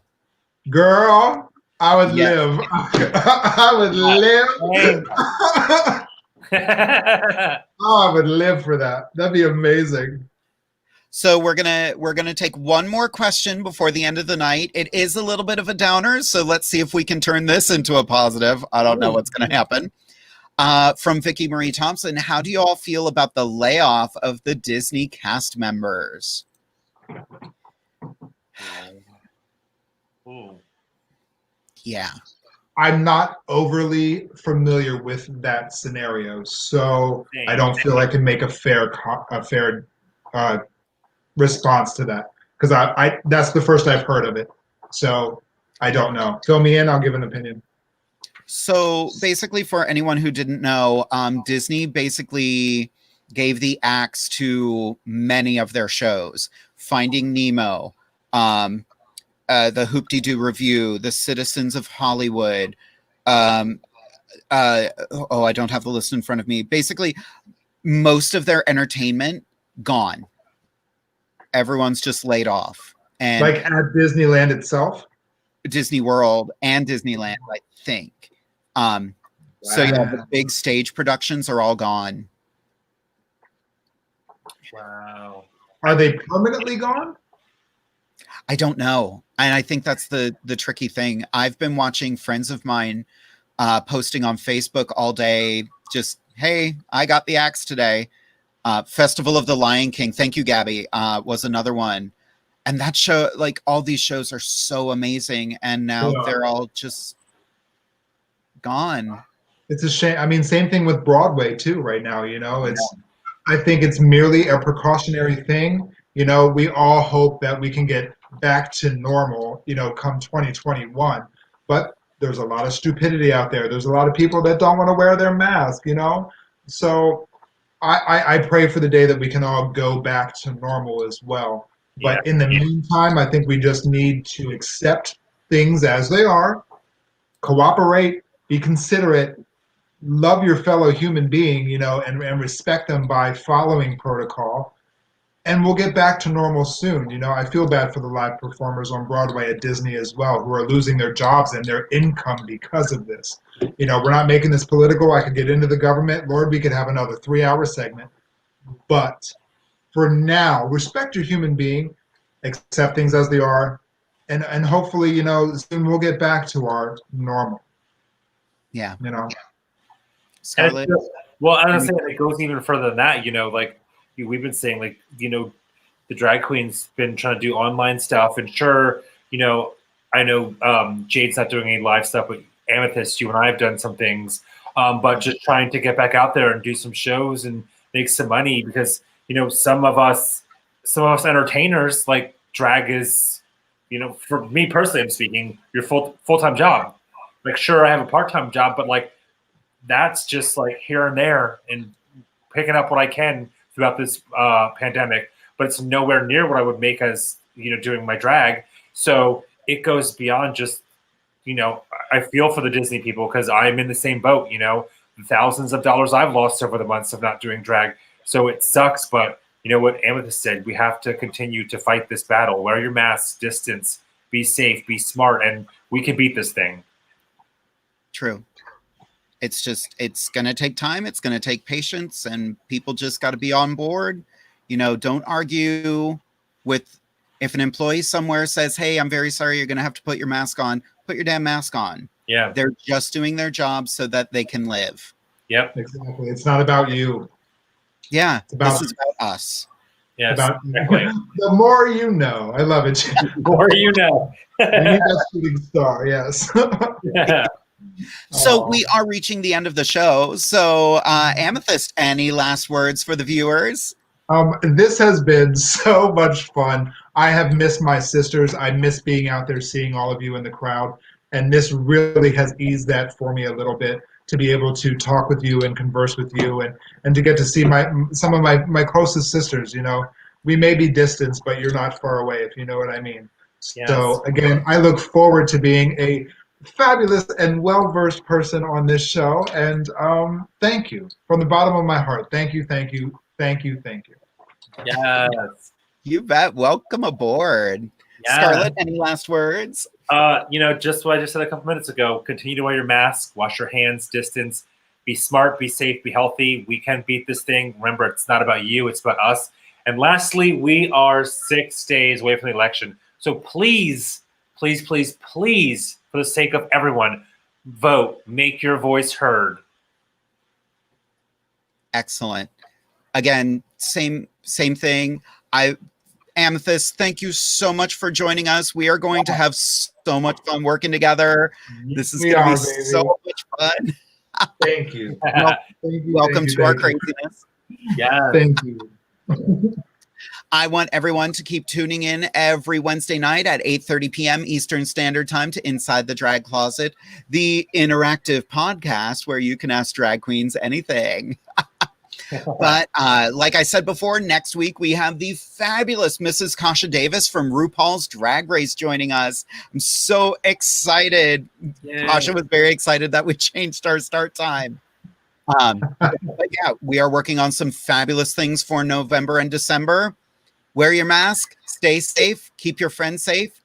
S5: Girl, I would
S3: Yes.
S5: live. I would live. Oh, I would live for that. That'd be amazing.
S3: So we're gonna take one more question before the end of the night. It is a little bit of a downer, so let's see if we can turn this into a positive. I don't know what's gonna happen. From Vicky Marie Thompson, how do you all feel about the layoff of the Disney cast members?
S4: Ooh.
S3: Yeah.
S5: I'm not overly familiar with that scenario, so I don't feel I can make a fair response to that because I that's the first I've heard of it. So I don't know. Fill me in. I'll give an opinion.
S3: So basically, for anyone who didn't know, Disney basically gave the axe to many of their shows. Finding Nemo, the Hoop-Dee-Doo Review, the Citizens of Hollywood. I don't have the list in front of me. Basically, most of their entertainment gone. Everyone's just laid off. And
S5: Like at Disneyland itself?
S3: Disney World and Disneyland, I think. So yeah, the big stage productions are all gone.
S4: Wow.
S5: Are they permanently gone?
S3: I don't know. And I think that's the tricky thing. I've been watching friends of mine posting on Facebook all day, just, hey, I got the axe today. Festival of the Lion King, thank you, Gabby, was another one. And that show, like, all these shows are so amazing, and now they're all just gone.
S5: It's a shame. I mean, same thing with Broadway too right now, I think it's merely a precautionary thing. We all hope that we can get back to normal, come 2021. But there's a lot of stupidity out there. There's a lot of people that don't want to wear their mask, So I pray for the day that we can all go back to normal as well. But in the meantime, I think we just need to accept things as they are, cooperate, be considerate, love your fellow human being, and respect them by following protocol. And we'll get back to normal soon. I feel bad for the live performers on Broadway at Disney as well, who are losing their jobs and their income because of this. We're not making this political. I could get into the government. Lord, we could have another 3-hour segment. But for now, respect your human being, accept things as they are, and hopefully, soon we'll get back to our normal.
S3: Yeah.
S4: Scarlett? Well, I'm saying it goes even further than that, like we've been saying, like, the drag queen's been trying to do online stuff, and sure, I know Jade's not doing any live stuff, but Amethyst, you and I have done some things, but just trying to get back out there and do some shows and make some money, because some of us entertainers, like, drag is, for me personally, I'm speaking, your full-time job. Like, sure, I have a part-time job, but like, that's just like here and there and picking up what I can throughout this pandemic, but it's nowhere near what I would make as, doing my drag. So it goes beyond just, I feel for the Disney people, because I'm in the same boat, the thousands of dollars I've lost over the months of not doing drag. So it sucks, but you know what Amethyst said, we have to continue to fight this battle. Wear your masks, distance, be safe, be smart, and we can beat this thing.
S3: True. It's going to take time. It's going to take patience, and people just got to be on board. Don't argue with, if an employee somewhere says, hey, I'm very sorry, you're going to have to put your mask on, put your damn mask on.
S4: Yeah.
S3: They're just doing their job so that they can live.
S4: Yep.
S5: Exactly. It's not about you.
S3: Yeah.
S5: This
S3: is about us.
S4: Yes.
S5: Exactly. The more you know. I love it.
S4: The more you know.
S5: We need that shooting star. Yes.
S4: Yeah.
S3: So we are reaching the end of the show. So Amethyst, any last words for the viewers?
S5: This has been so much fun. I have missed my sisters. I miss being out there, seeing all of you in the crowd. And this really has eased that for me a little bit, to be able to talk with you and converse with you, and to get to see some of my closest sisters, we may be distant, but you're not far away, if you know what I mean.
S4: Yes.
S5: So again, I look forward to being a fabulous and well-versed person on this show. And thank you from the bottom of my heart. Thank you, thank you, thank you, thank you.
S4: Yes.
S3: You bet. Welcome aboard.
S4: Yeah.
S3: Scarlett, any last words?
S4: Just what I just said a couple minutes ago. Continue to wear your mask, wash your hands, distance, be smart, be safe, be healthy. We can beat this thing. Remember, it's not about you, it's about us. And lastly, we are 6 days away from the election. So please, please, please, please, for the sake of everyone, vote. Make your voice heard.
S3: Excellent. Again, same thing. Amethyst, thank you so much for joining us. We are going to have so much fun working together. This is going to be so much fun.
S5: Thank you.
S3: Welcome to our craziness.
S5: Yeah. Thank you.
S3: I want everyone to keep tuning in every Wednesday night at 8:30 p.m. Eastern Standard Time to Inside the Drag Closet, the interactive podcast where you can ask drag queens anything. But like I said before, next week we have the fabulous Mrs. Kasha Davis from RuPaul's Drag Race joining us. I'm so excited. Yay. Kasha was very excited that we changed our start time. But yeah, we are working on some fabulous things for November and December. Wear your mask, stay safe, keep your friends safe.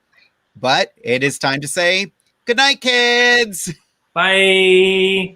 S3: But it is time to say good night, kids.
S4: Bye.